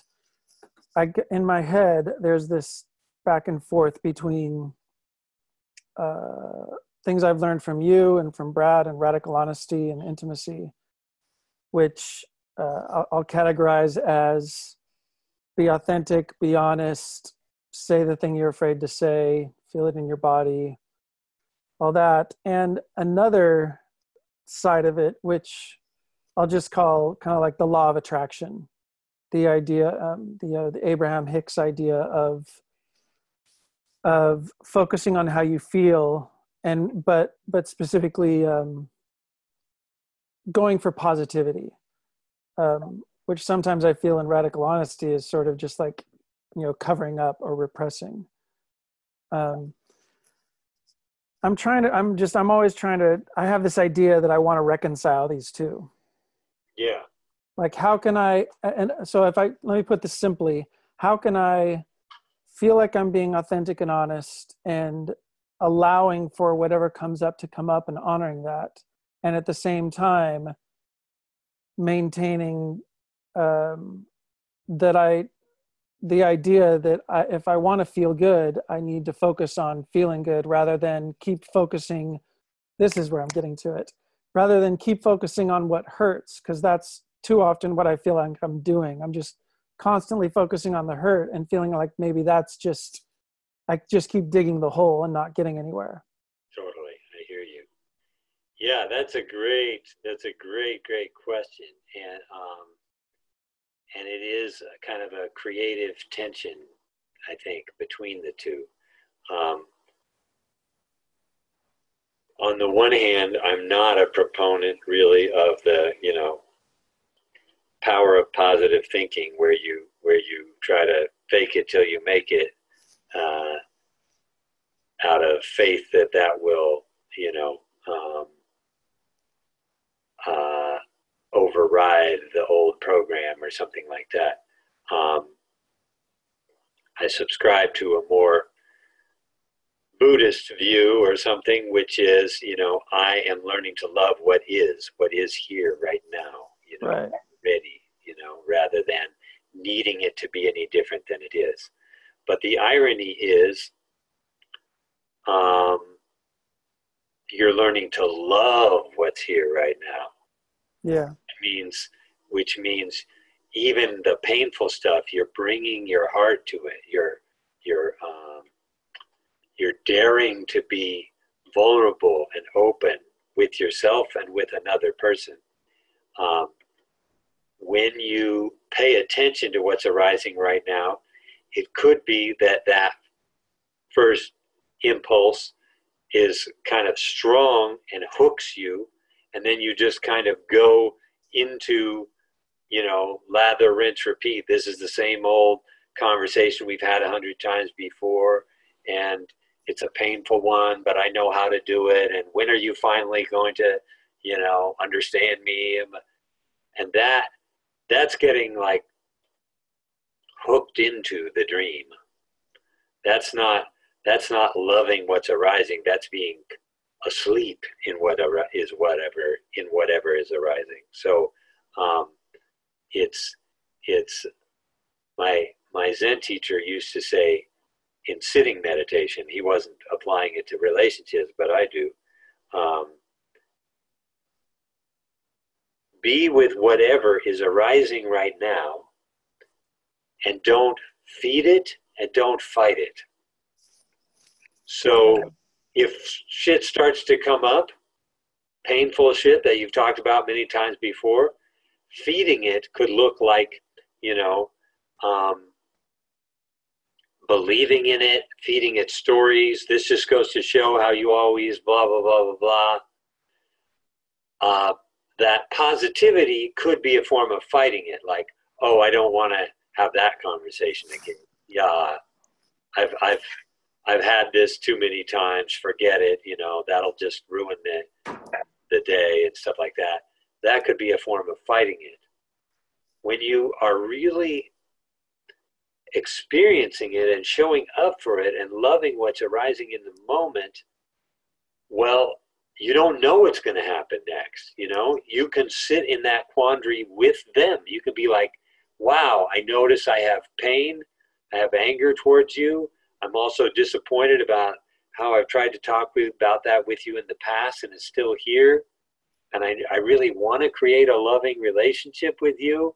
in my head, there's this back and forth between things I've learned from you and from Brad and radical honesty and intimacy, which I'll categorize as be authentic, be honest, say the thing you're afraid to say, feel it in your body, all that. And another side of it, which I'll just call kind of like the law of attraction, the idea, the Abraham Hicks idea of focusing on how you feel, and but specifically going for positivity, which sometimes I feel in radical honesty is sort of just like, covering up or repressing. I'm always trying to, I have this idea that I want to reconcile these two. Yeah. Like, how can I, and so let me put this simply, how can I feel like I'm being authentic and honest and allowing for whatever comes up to come up and honoring that, and at the same time maintaining the idea that if I want to feel good, I need to focus on feeling good rather than keep focusing, this is where I'm getting to it, rather than keep focusing on what hurts, because that's too often what I feel like I'm doing. I'm just constantly focusing on the hurt and feeling like maybe I just keep digging the hole and not getting anywhere. Totally, I hear you. Yeah, that's a great question. And it is a kind of a creative tension, I think, between the two. On the one hand, I'm not a proponent really of the, power of positive thinking where you try to fake it till you make it, out of faith that will, override the old program or something like that. I subscribe to a more Buddhist view or something, which is, I am learning to love what is here right now, right. Ready, rather than needing it to be any different than it is. But the irony is, you're learning to love what's here right now. Yeah. Which means even the painful stuff, you're bringing your heart to it. You're daring to be vulnerable and open with yourself and with another person. When you pay attention to what's arising right now, it could be that first impulse is kind of strong and hooks you, and then you just kind of go into, lather, rinse, repeat. This is the same old conversation we've had 100 times before, and it's a painful one, but I know how to do it. And when are you finally going to, understand me? And that's getting like hooked into the dream. That's not loving what's arising. That's being asleep in whatever is arising. So it's my Zen teacher used to say in sitting meditation, he wasn't applying it to relationships, but I do. be with whatever is arising right now, and don't feed it and don't fight it. So if shit starts to come up, painful shit that you've talked about many times before, feeding it could look like, believing in it, feeding it stories. This just goes to show how you always blah, blah, blah, blah, blah. That positivity could be a form of fighting it. Like, oh, I don't want to have that conversation again. Yeah, I've had this too many times. Forget it. That'll just ruin the day and stuff like that. That could be a form of fighting it. When you are really experiencing it and showing up for it and loving what's arising in the moment, well, you don't know what's going to happen next. You can sit in that quandary with them. You can be like, wow, I notice I have pain. I have anger towards you. I'm also disappointed about how I've tried to talk about that with you in the past, and it's still here. And I really want to create a loving relationship with you,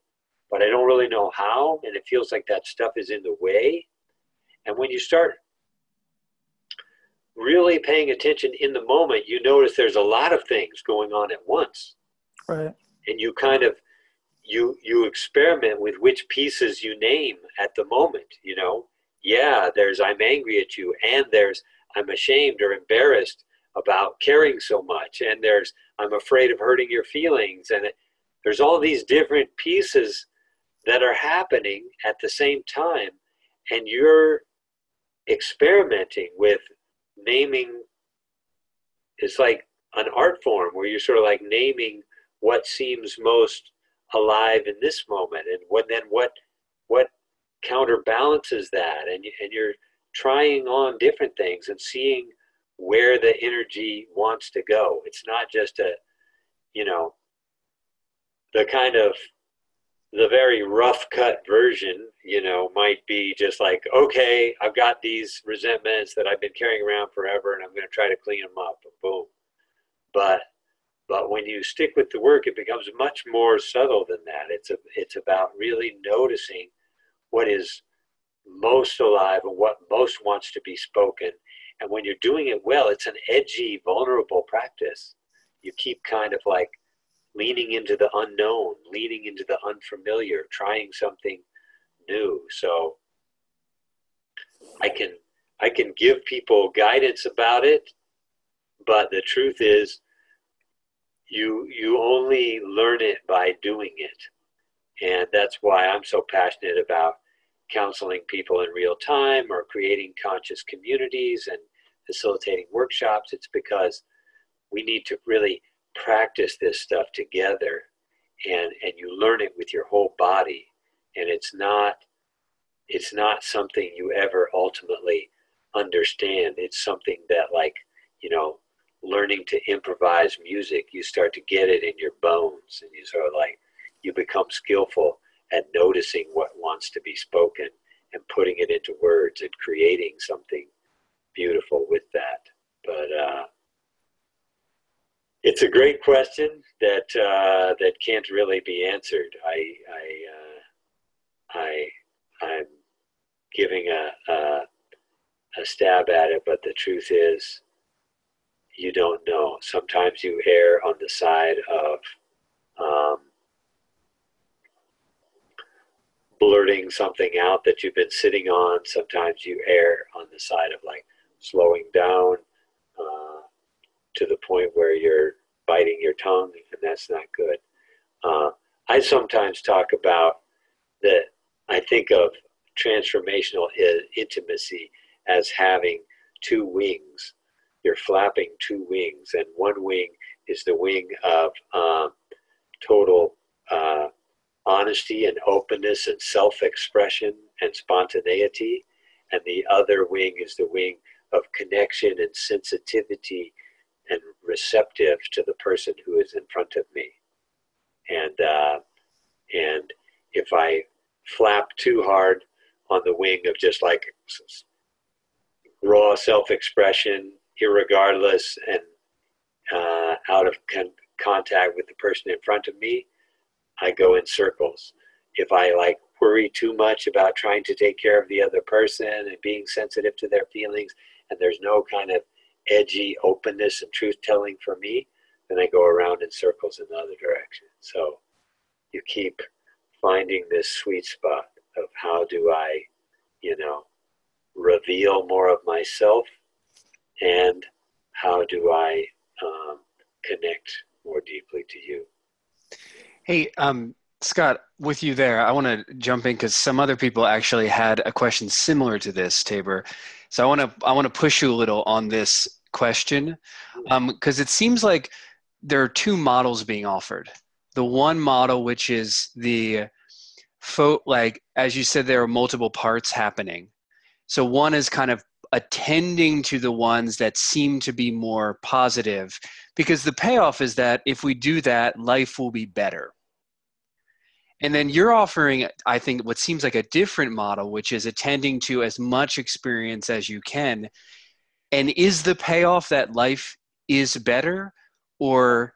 but I don't really know how, and it feels like that stuff is in the way. And when you start really paying attention in the moment, you notice there's a lot of things going on at once. Right. And you kind of, you experiment with which pieces you name at the moment, Yeah, there's I'm angry at you, and there's I'm ashamed or embarrassed about caring so much, and there's I'm afraid of hurting your feelings, and there's all these different pieces that are happening at the same time, and you're experimenting with naming. It's like an art form where you're sort of like naming what seems most alive in this moment, and what counterbalances that, and you're trying on different things and seeing where the energy wants to go. It's not just the kind of the very rough cut version, might be just like, okay, I've got these resentments that I've been carrying around forever, and I'm going to try to clean them up, and boom. But when you stick with the work, it becomes much more subtle than that. It's about really noticing what is most alive and what most wants to be spoken. And when you're doing it well, it's an edgy, vulnerable practice. You keep kind of like leaning into the unknown, leaning into the unfamiliar, trying something new. So I can give people guidance about it, but the truth is you only learn it by doing it. And that's why I'm so passionate about counseling people in real time or creating conscious communities and facilitating workshops. It's because we need to really practice this stuff together, and you learn it with your whole body. And it's not something you ever ultimately understand. It's something that, like, learning to improvise music, you start to get it in your bones, and you sort of like, you become skillful at noticing what wants to be spoken and putting it into words and creating something beautiful with that. But it's a great question that can't really be answered. I'm giving a stab at it, but the truth is, you don't know. Sometimes you err on the side of blurting something out that you've been sitting on. Sometimes you err on the side of like slowing down to the point where you're biting your tongue, and that's not good. I sometimes talk about that. I think of transformational intimacy as having two wings. You're flapping two wings, and one wing is the wing of total honesty and openness and self-expression and spontaneity, and the other wing is the wing of connection and sensitivity and receptive to the person who is in front of me. And if I flap too hard on the wing of just like raw self-expression, irregardless, and out of contact with the person in front of me, I go in circles. If I like worry too much about trying to take care of the other person and being sensitive to their feelings, and there's no kind of edgy openness and truth telling for me, then I go around in circles in the other direction. So you keep finding this sweet spot of how do I, reveal more of myself, and how do I connect more deeply to you. Hey, Scott, with you there, I want to jump in because some other people actually had a question similar to this, Tabor. So I want to push you a little on this question, because it seems like there are two models being offered. The one model, which is like, as you said, there are multiple parts happening. So one is kind of attending to the ones that seem to be more positive, because the payoff is that if we do that, life will be better. And then you're offering, I think, what seems like a different model, which is attending to as much experience as you can. And is the payoff that life is better? Or,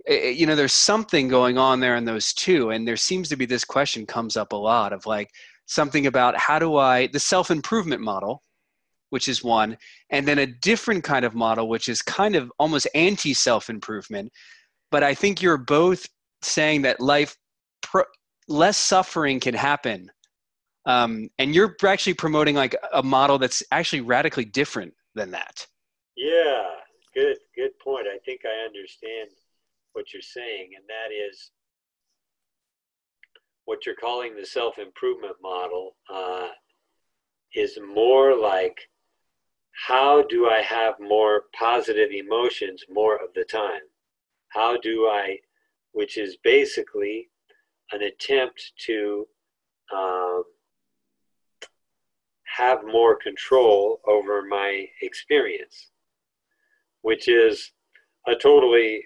there's something going on there in those two. And there seems to be this question comes up a lot of like something about the self-improvement model, which is one, and then a different kind of model, which is kind of almost anti-self-improvement. But I think you're both saying that less suffering can happen. And you're actually promoting like a model that's actually radically different than that. Yeah, good point. I think I understand what you're saying, and that is what you're calling the self-improvement model is more like, how do I have more positive emotions more of the time? How do I, which is basically an attempt to have more control over my experience, which is a totally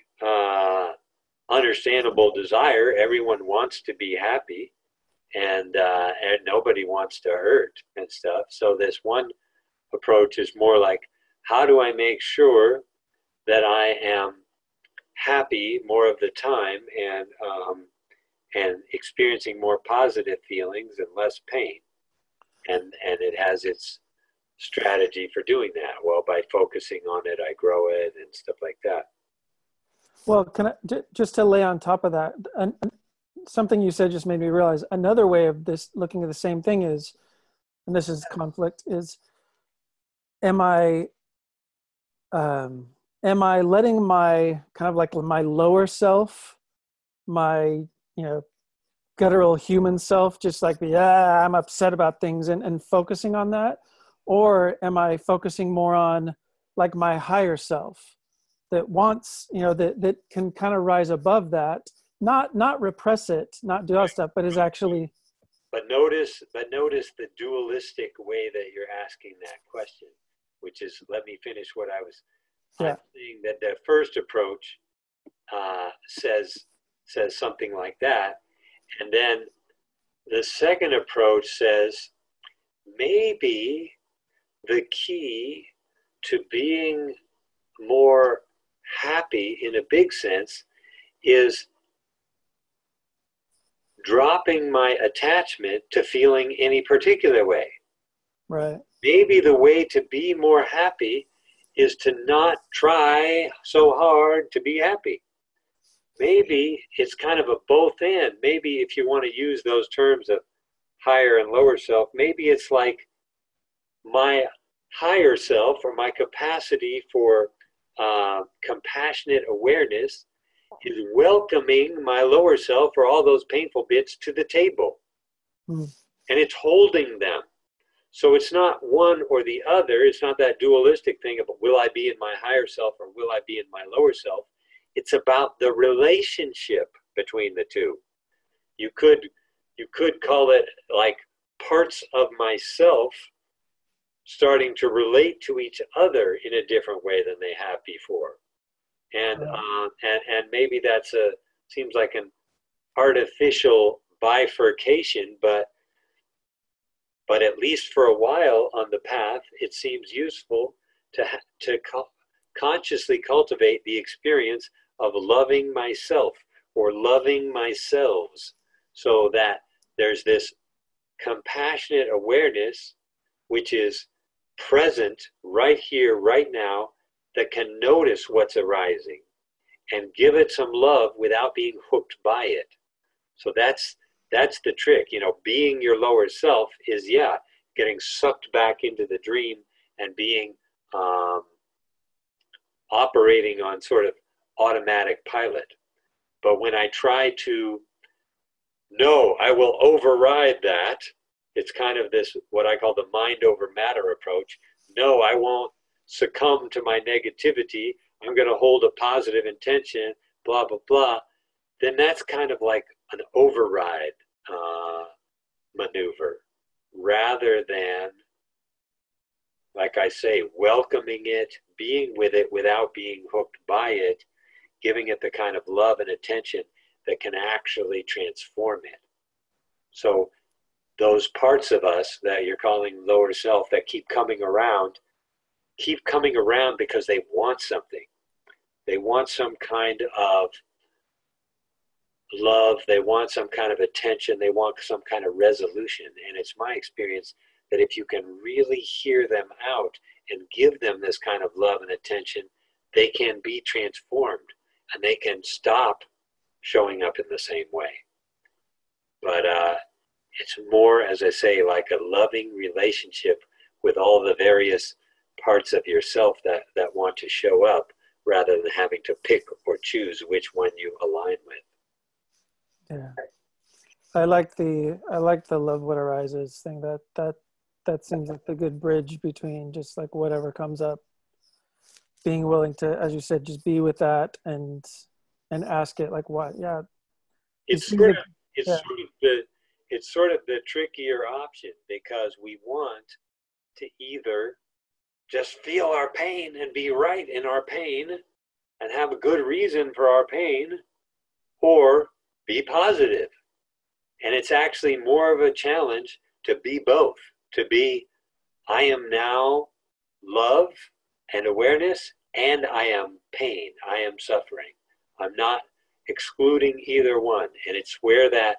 understandable desire. Everyone wants to be happy, and nobody wants to hurt and stuff. So this one approach is more like, how do I make sure that I am happy more of the time and experiencing more positive feelings and less pain? And it has its strategy for doing that. Well, by focusing on it, I grow it and stuff like that. Well, can I just to lay on top of that, something you said just made me realize another way of this looking at the same thing is, and this is conflict, is am I letting my kind of like my lower self, my guttural human self, just like I'm upset about things and focusing on that, or am I focusing more on like my higher self that wants, that can kind of rise above that, not repress it, not do all stuff, but is actually. But notice the dualistic way that you're asking that question, which is, let me finish what I was saying, that the first approach says something like that. And then the second approach says, maybe the key to being more happy in a big sense is dropping my attachment to feeling any particular way. Right. Maybe the way to be more happy is to not try so hard to be happy. Maybe it's kind of a both and. Maybe if you want to use those terms of higher and lower self, maybe it's like my higher self, or my capacity for compassionate awareness, is welcoming my lower self, or all those painful bits, to the table. And it's holding them. So it's not one or the other. It's not that dualistic thing of, will I be in my higher self or will I be in my lower self? It's about the relationship between the two. You could call it like parts of myself starting to relate to each other in a different way than they have before. And maybe that's seems like an artificial bifurcation, but at least for a while on the path, it seems useful to consciously cultivate the experience of loving myself, or loving myself, so that there's this compassionate awareness which is present right here, right now, that can notice what's arising and give it some love without being hooked by it. So that's the trick. Being your lower self is, getting sucked back into the dream and being operating on sort of automatic pilot. But when I try to, no, I will override that, it's kind of this, what I call the mind over matter approach. No, I won't succumb to my negativity. I'm going to hold a positive intention, blah, blah, blah. Then that's kind of like an override maneuver, rather than, like I say, welcoming it, being with it without being hooked by it, giving it the kind of love and attention that can actually transform it. So those parts of us that you're calling lower self that keep coming around because they want something. They want some kind of love, they want some kind of attention, they want some kind of resolution. And it's my experience that if you can really hear them out and give them this kind of love and attention, they can be transformed and they can stop showing up in the same way. But it's more, as I say, like a loving relationship with all the various parts of yourself that want to show up, rather than having to pick or choose which one you align with. Yeah, I like the love what arises thing. That seems like the good bridge between just like whatever comes up, being willing to, as you said, just be with that and ask it like what. Yeah, it's sort of the trickier option, because we want to either just feel our pain and be right in our pain and have a good reason for our pain, or be positive. And it's actually more of a challenge to be both, to be, I am now love and awareness, and I am pain, I am suffering. I'm not excluding either one. And it's where that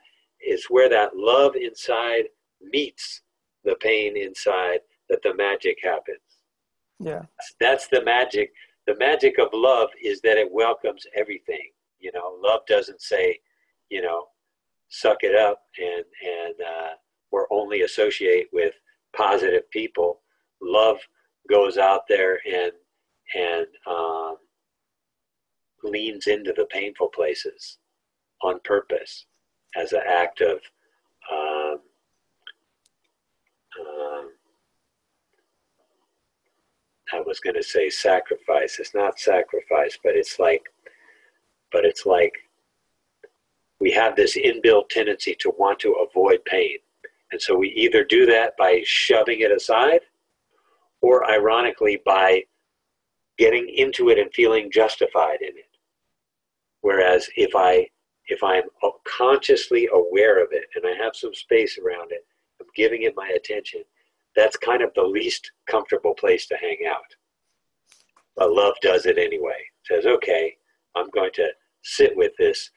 love inside meets the pain inside that the magic happens. Yeah. That's the magic. The magic of love is that it welcomes everything. Love doesn't say, suck it up and or only associate with positive people. Love goes out there and leans into the painful places on purpose as an act of I was going to say sacrifice. It's not sacrifice, but it's like we have this inbuilt tendency to want to avoid pain. And so we either do that by shoving it aside, or ironically by getting into it and feeling justified in it. Whereas if I'm consciously aware of it and I have some space around it, I'm giving it my attention, that's kind of the least comfortable place to hang out. But love does it anyway. It says, okay, I'm going to sit with this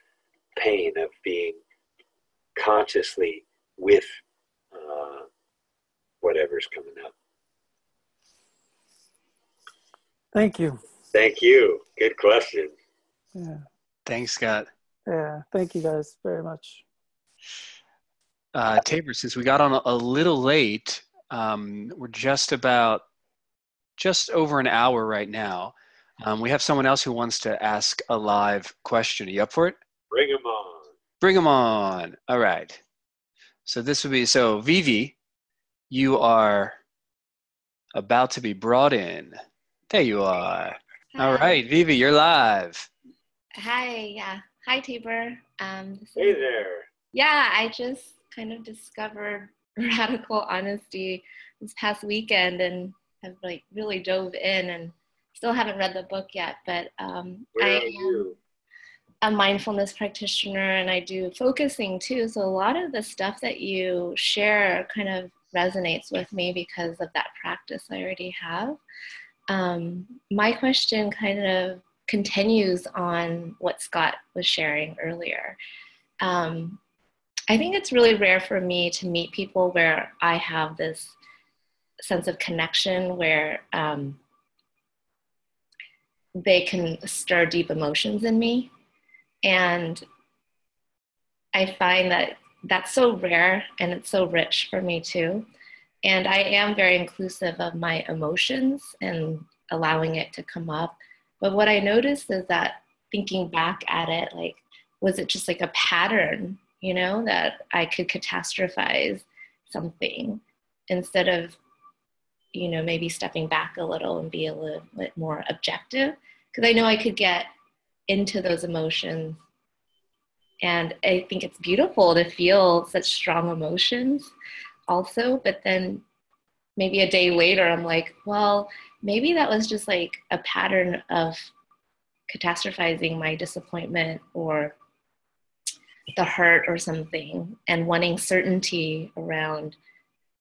pain of being consciously with whatever's coming up. Thank you. Thank you. Good question. Yeah. Thanks, Scott. Yeah. Thank you guys very much. Tabor, since we got on a little late, we're just over an hour right now. We have someone else who wants to ask a live question. Are you up for it? Bring them on. Bring them on. All right. So Vivi, you are about to be brought in. There you are. Hi. All right, Vivi, you're live. Hi, yeah. Hi, Tabor. Hey there. Yeah, I just kind of discovered radical honesty this past weekend and have really dove in, and still haven't read the book yet, but Where are you? A mindfulness practitioner, and I do focusing too. So a lot of the stuff that you share kind of resonates with me because of that practice I already have. My question kind of continues on what Scott was sharing earlier. I think it's really rare for me to meet people where I have this sense of connection where they can stir deep emotions in me. And I find that that's so rare and it's so rich for me too. And I am very inclusive of my emotions and allowing it to come up. But what I noticed is that thinking back at it, like, was it just like a pattern, you know, that I could catastrophize something instead of, you know, maybe stepping back a little and be a little bit more objective? Because I know I could get into those emotions. And I think it's beautiful to feel such strong emotions also. But then maybe a day later, I'm like, well, maybe that was just like a pattern of catastrophizing my disappointment or the hurt or something, and wanting certainty around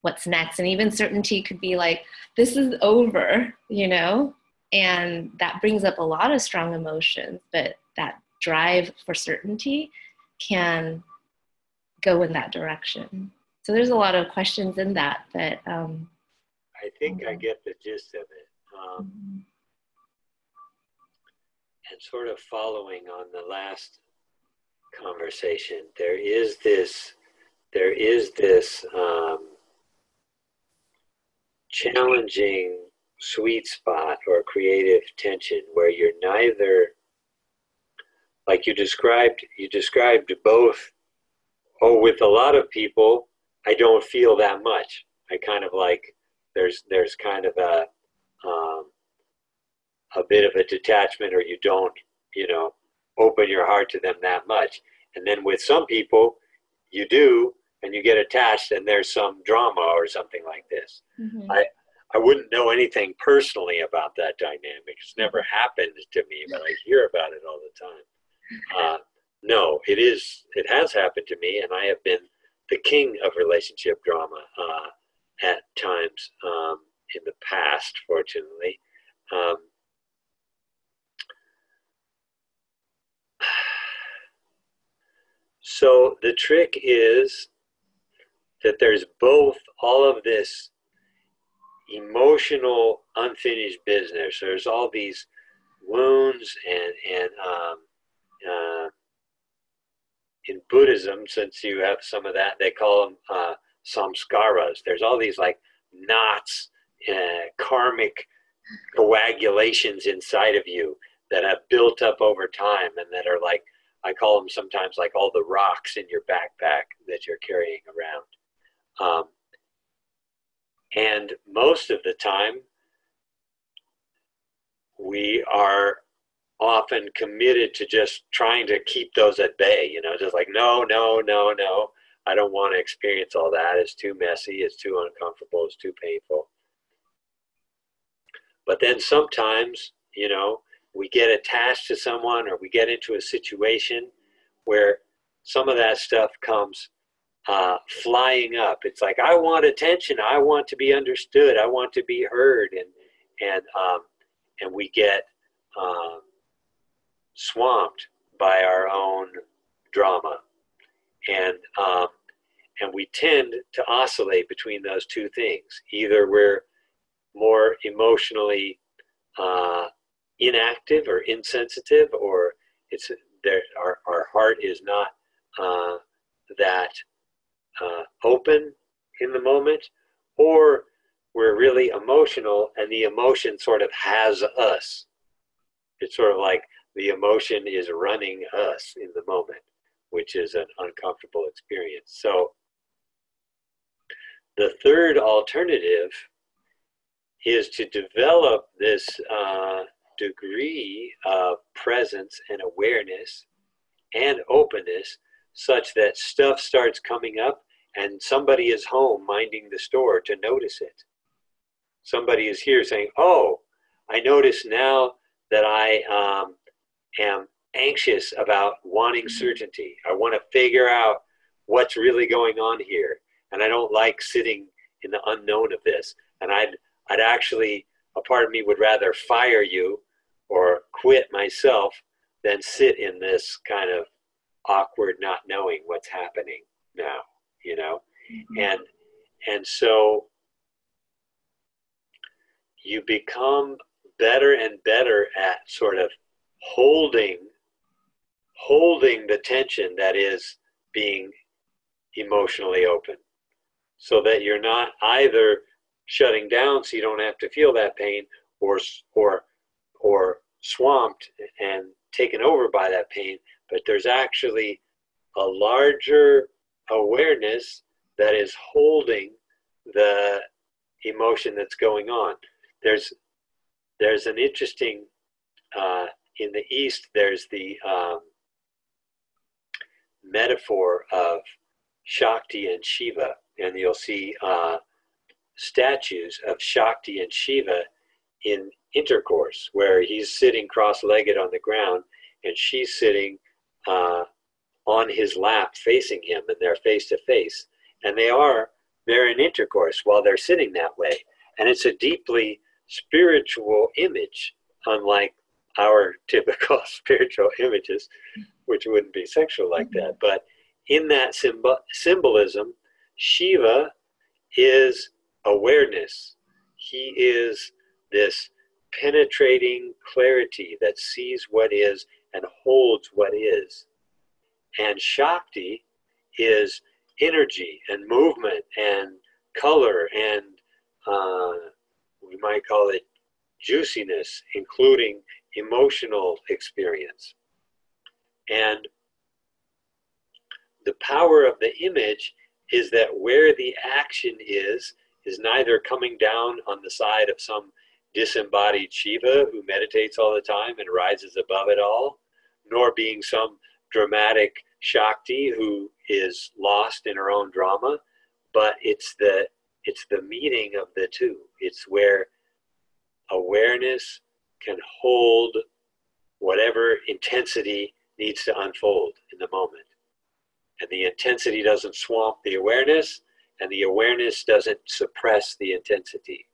what's next. And even certainty could be like, this is over, you know? And that brings up a lot of strong emotions, but that drive for certainty can go in that direction. So there's a lot of questions in that, but I think I get the gist of it. And sort of following on the last conversation, there is this challenging sweet spot or creative tension where you're neither, like you described both. Oh, with a lot of people, I don't feel that much. I kind of like, there's kind of a bit of a detachment, or you don't, you know, open your heart to them that much. And then with some people, you do, and you get attached, and there's some drama or something like this. Mm-hmm. I wouldn't know anything personally about that dynamic. It's never happened to me, but I hear about it all the time. No, it has happened to me, and I have been the king of relationship drama at times in the past, fortunately. So the trick is that there's both all of this emotional unfinished business. There's all these wounds and in Buddhism, since you have some of that, they call them samskaras. There's all these like knots, karmic coagulations inside of you that have built up over time, and that are like, I call them sometimes like all the rocks in your backpack that you're carrying around. And most of the time, we are often committed to just trying to keep those at bay, you know, just like, no, I don't want to experience all that. It's too messy, it's too uncomfortable, it's too painful. But then sometimes, you know, we get attached to someone, or we get into a situation where some of that stuff comes flying up. It's like, I want attention, I want to be understood, I want to be heard, and we get swamped by our own drama, and we tend to oscillate between those two things. Either we're more emotionally inactive or insensitive, or it's there, our heart is not that open in the moment, or we're really emotional and the emotion sort of has us. It's sort of like the emotion is running us in the moment, which is an uncomfortable experience. So the third alternative is to develop this degree of presence and awareness and openness such that stuff starts coming up and somebody is home minding the store to notice it. Somebody is here saying, oh, I notice now that I am anxious about wanting certainty. I want to figure out what's really going on here. And I don't like sitting in the unknown of this. And I'd actually, a part of me would rather fire you or quit myself than sit in this kind of awkward not knowing what's happening now, you know. And so you become better and better at sort of holding the tension that is being emotionally open, so that you're not either shutting down so you don't have to feel that pain, or swamped and taken over by that pain, but there's actually a larger awareness that is holding the emotion that's going on. There's an interesting, in the East, there's the metaphor of Shakti and Shiva, and you'll see statues of Shakti and Shiva in intercourse, where he's sitting cross-legged on the ground and she's sitting on his lap facing him, and they're face to face, and they're in intercourse while they're sitting that way. And it's a deeply spiritual image, unlike our typical spiritual images, which wouldn't be sexual like that. But in that symbolism, Shiva is awareness. He is this penetrating clarity that sees what is and holds what is. And Shakti is energy and movement and color and we might call it juiciness, including emotional experience. And the power of the image is that where the action is neither coming down on the side of some disembodied Shiva who meditates all the time and rises above it all, nor being some dramatic Shakti who is lost in her own drama, but it's the meeting of the two. It's where awareness can hold whatever intensity needs to unfold in the moment. And the intensity doesn't swamp the awareness, and the awareness doesn't suppress the intensity.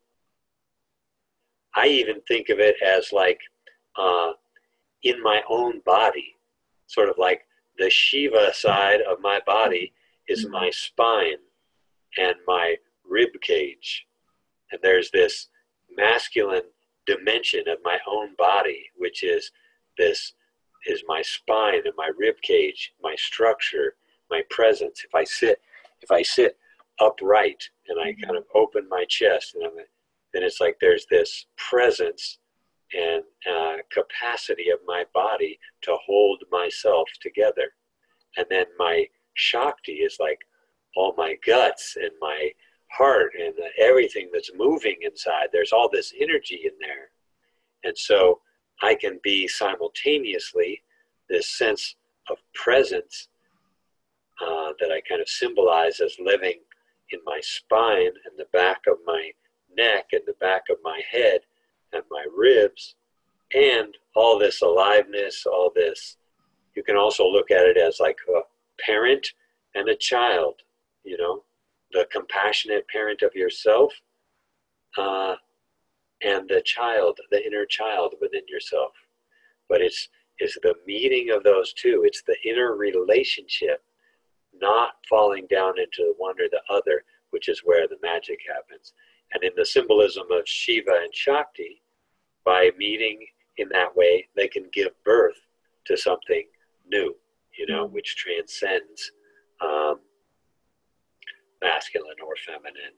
I even think of it as like in my own body, sort of like the Shiva side of my body is my spine and my rib cage. And there's this masculine dimension of my own body, which is my spine and my rib cage, my structure, my presence. If I sit upright and I kind of open my chest, and then it's like there's this presence and capacity of my body to hold myself together. And then my Shakti is like all my guts and my heart and everything that's moving inside. There's all this energy in there. And so I can be simultaneously this sense of presence that I kind of symbolize as living in my spine and the back of my neck and the back of my head and my ribs, and all this aliveness, all this. You can also look at it as like a parent and a child, you know, the compassionate parent of yourself and the child, the inner child within yourself. But it's the meeting of those two. It's the inner relationship, not falling down into one or the other, which is where the magic happens. And in the symbolism of Shiva and Shakti, by meeting in that way, they can give birth to something new, you know, which transcends masculine or feminine,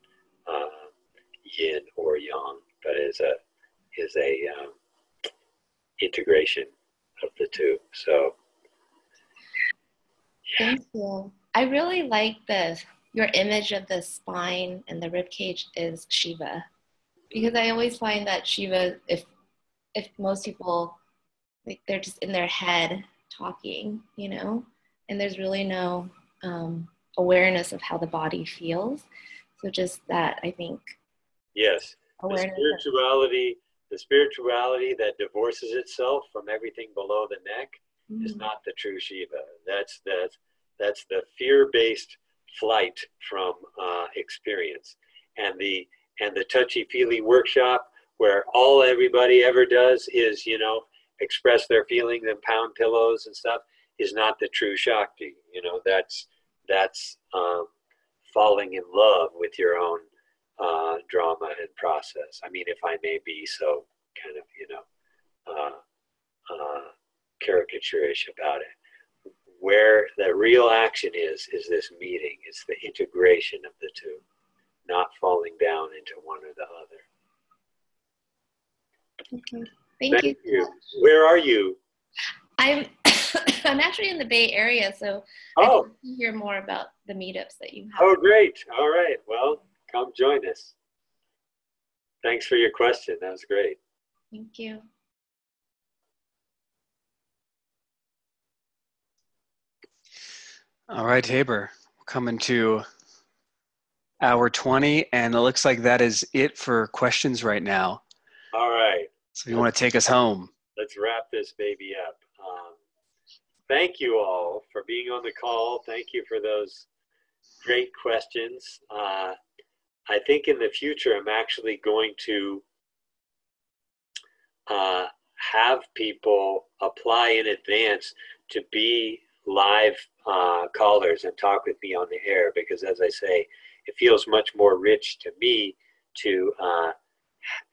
yin or yang, but is a integration of the two. So, yeah. Thank you. I really like your image of the spine and the rib cage is Shiva, because I always find that Shiva, if most people, like, they're just in their head talking, you know, and there's really no awareness of how the body feels. So just that, I think. Yes, awareness the spirituality that divorces itself from everything below the neck is not the true Shiva. That's the fear-based flight from experience. And the touchy-feely workshop where all everybody ever does is, you know, express their feelings and pound pillows and stuff is not the true Shakti. You know, that's falling in love with your own drama and process. I mean, if I may be so kind of, you know, caricaturish about it. Where the real action is this meeting. It's the integration of the two, not falling down into one or the other. Okay. Thank you so much. Where are you? I'm I'm actually in the Bay Area, so I'd love to hear more about the meetups that you have. Oh, great. All right. Well, come join us. Thanks for your question. That was great. Thank you. All right, Tabor, we're coming to hour 20, and it looks like that is it for questions right now. All right. So if you want to take us home. Let's wrap this baby up. Thank you all for being on the call. Thank you for those great questions. I think in the future, I'm actually going to have people apply in advance to be live callers and talk with me on the air, because as I say, it feels much more rich to me to,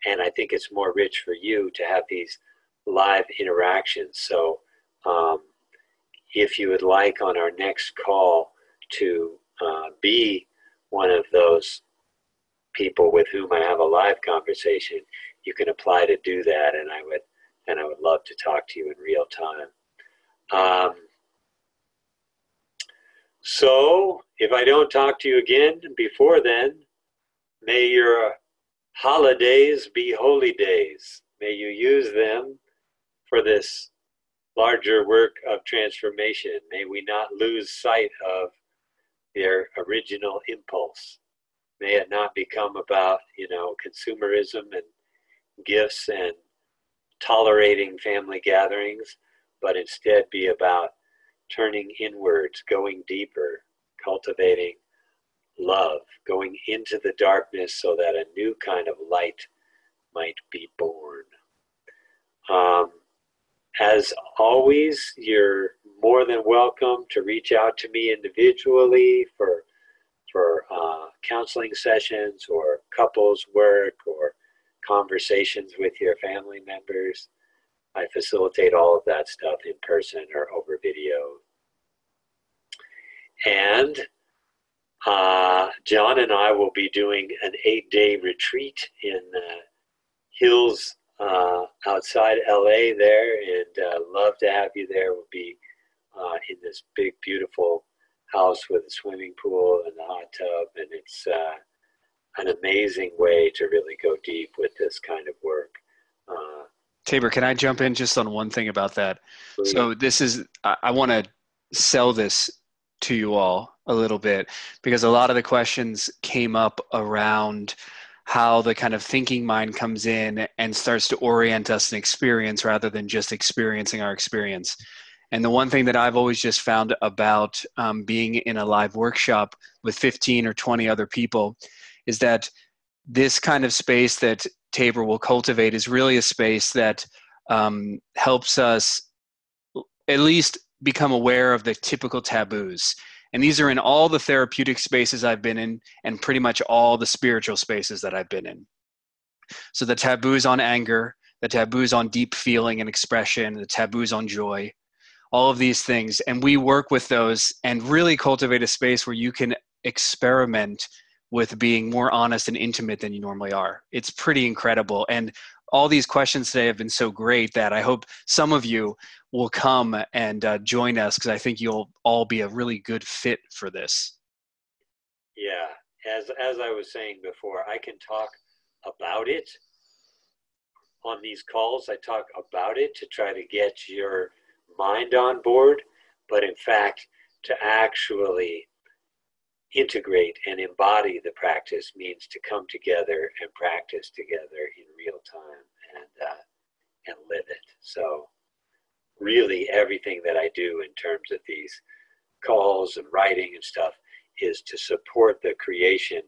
and I think it's more rich for you to have these live interactions. So if you would like on our next call to be one of those people with whom I have a live conversation, you can apply to do that, and I would love to talk to you in real time. So if I don't talk to you again before then, may your holidays be holy days. May you use them for this larger work of transformation. May we not lose sight of their original impulse. May it not become about, you know, consumerism and gifts and tolerating family gatherings, but instead be about turning inwards, going deeper, cultivating love, going into the darkness so that a new kind of light might be born. As always, you're more than welcome to reach out to me individually for counseling sessions or couples work or conversations with your family members. I facilitate all of that stuff in person or over video. And John and I will be doing an 8-day retreat in hills outside LA there, and love to have you there. We'll be in this big, beautiful house with a swimming pool and a hot tub, and it's an amazing way to really go deep with this kind of work. Tabor, can I jump in just on one thing about that? Please. So this is, I want to sell this to you all a little bit, because a lot of the questions came up around how the kind of thinking mind comes in and starts to orient us in experience rather than just experiencing our experience. And the one thing that I've always just found about being in a live workshop with 15 or 20 other people is that this kind of space that Tabor will cultivate is really a space that helps us at least become aware of the typical taboos. And these are in all the therapeutic spaces I've been in and pretty much all the spiritual spaces that I've been in. So the taboos on anger, the taboos on deep feeling and expression, the taboos on joy, all of these things. And we work with those and really cultivate a space where you can experiment with being more honest and intimate than you normally are. It's pretty incredible. And all these questions today have been so great that I hope some of you will come and join us, because I think you'll all be a really good fit for this. Yeah, as I was saying before, I can talk about it on these calls. I talk about it to try to get your mind on board, but in fact, to actually integrate and embody the practice means to come together and practice together in real time and live it. So really everything that I do in terms of these calls and writing and stuff is to support the creation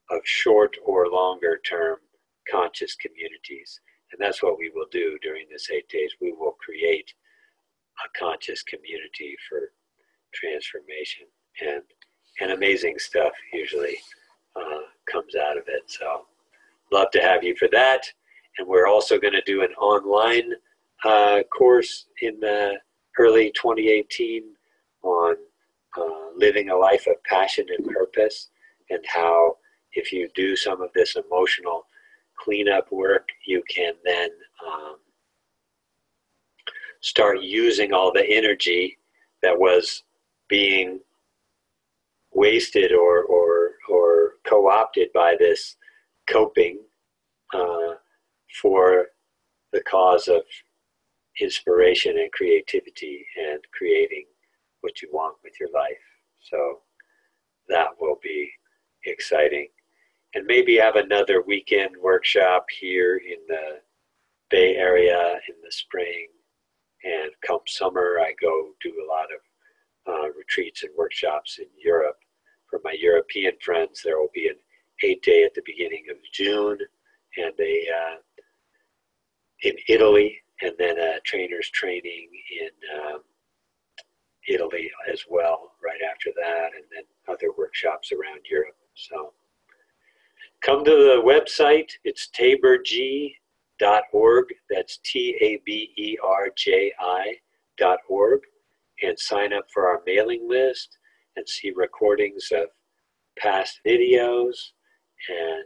of short or longer term conscious communities. And that's what we will do during this 8 days. We will create a conscious community for transformation, and amazing stuff usually comes out of it. So love to have you for that. And we're also going to do an online course in early 2018 on living a life of passion and purpose, and how if you do some of this emotional cleanup work, you can then start using all the energy that was being wasted or co-opted by this coping for the cause of inspiration and creativity and creating what you want with your life. So that will be exciting. And maybe have another weekend workshop here in the Bay Area in the spring. And come summer, I go do a lot of retreats and workshops in Europe. For my European friends, there will be an 8-day at the beginning of June, and in Italy, and then a trainer's training in Italy as well right after that, and then other workshops around Europe. So come to the website. It's taberg.org. That's TABERJI.org, and sign up for our mailing list and see recordings of past videos and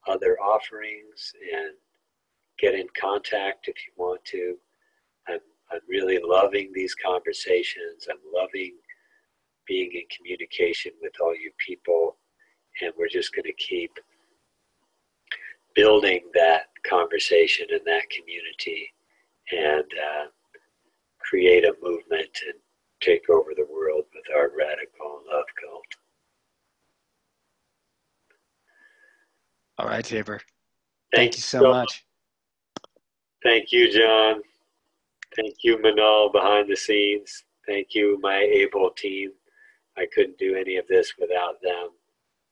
other offerings, and get in contact if you want to. I'm really loving these conversations. I'm loving being in communication with all you people, and we're just going to keep building that conversation and that community, and create a movement and take over the world with our radical love cult. All right, Tabor. Thank you so much. Thank you, John. Thank you, Manal, behind the scenes. Thank you, my able team. I couldn't do any of this without them.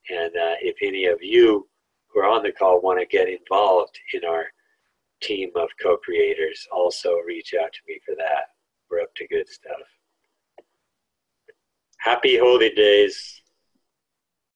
And if any of you who are on the call want to get involved in our team of co-creators, also reach out to me for that. We're up to good stuff. Happy holy days.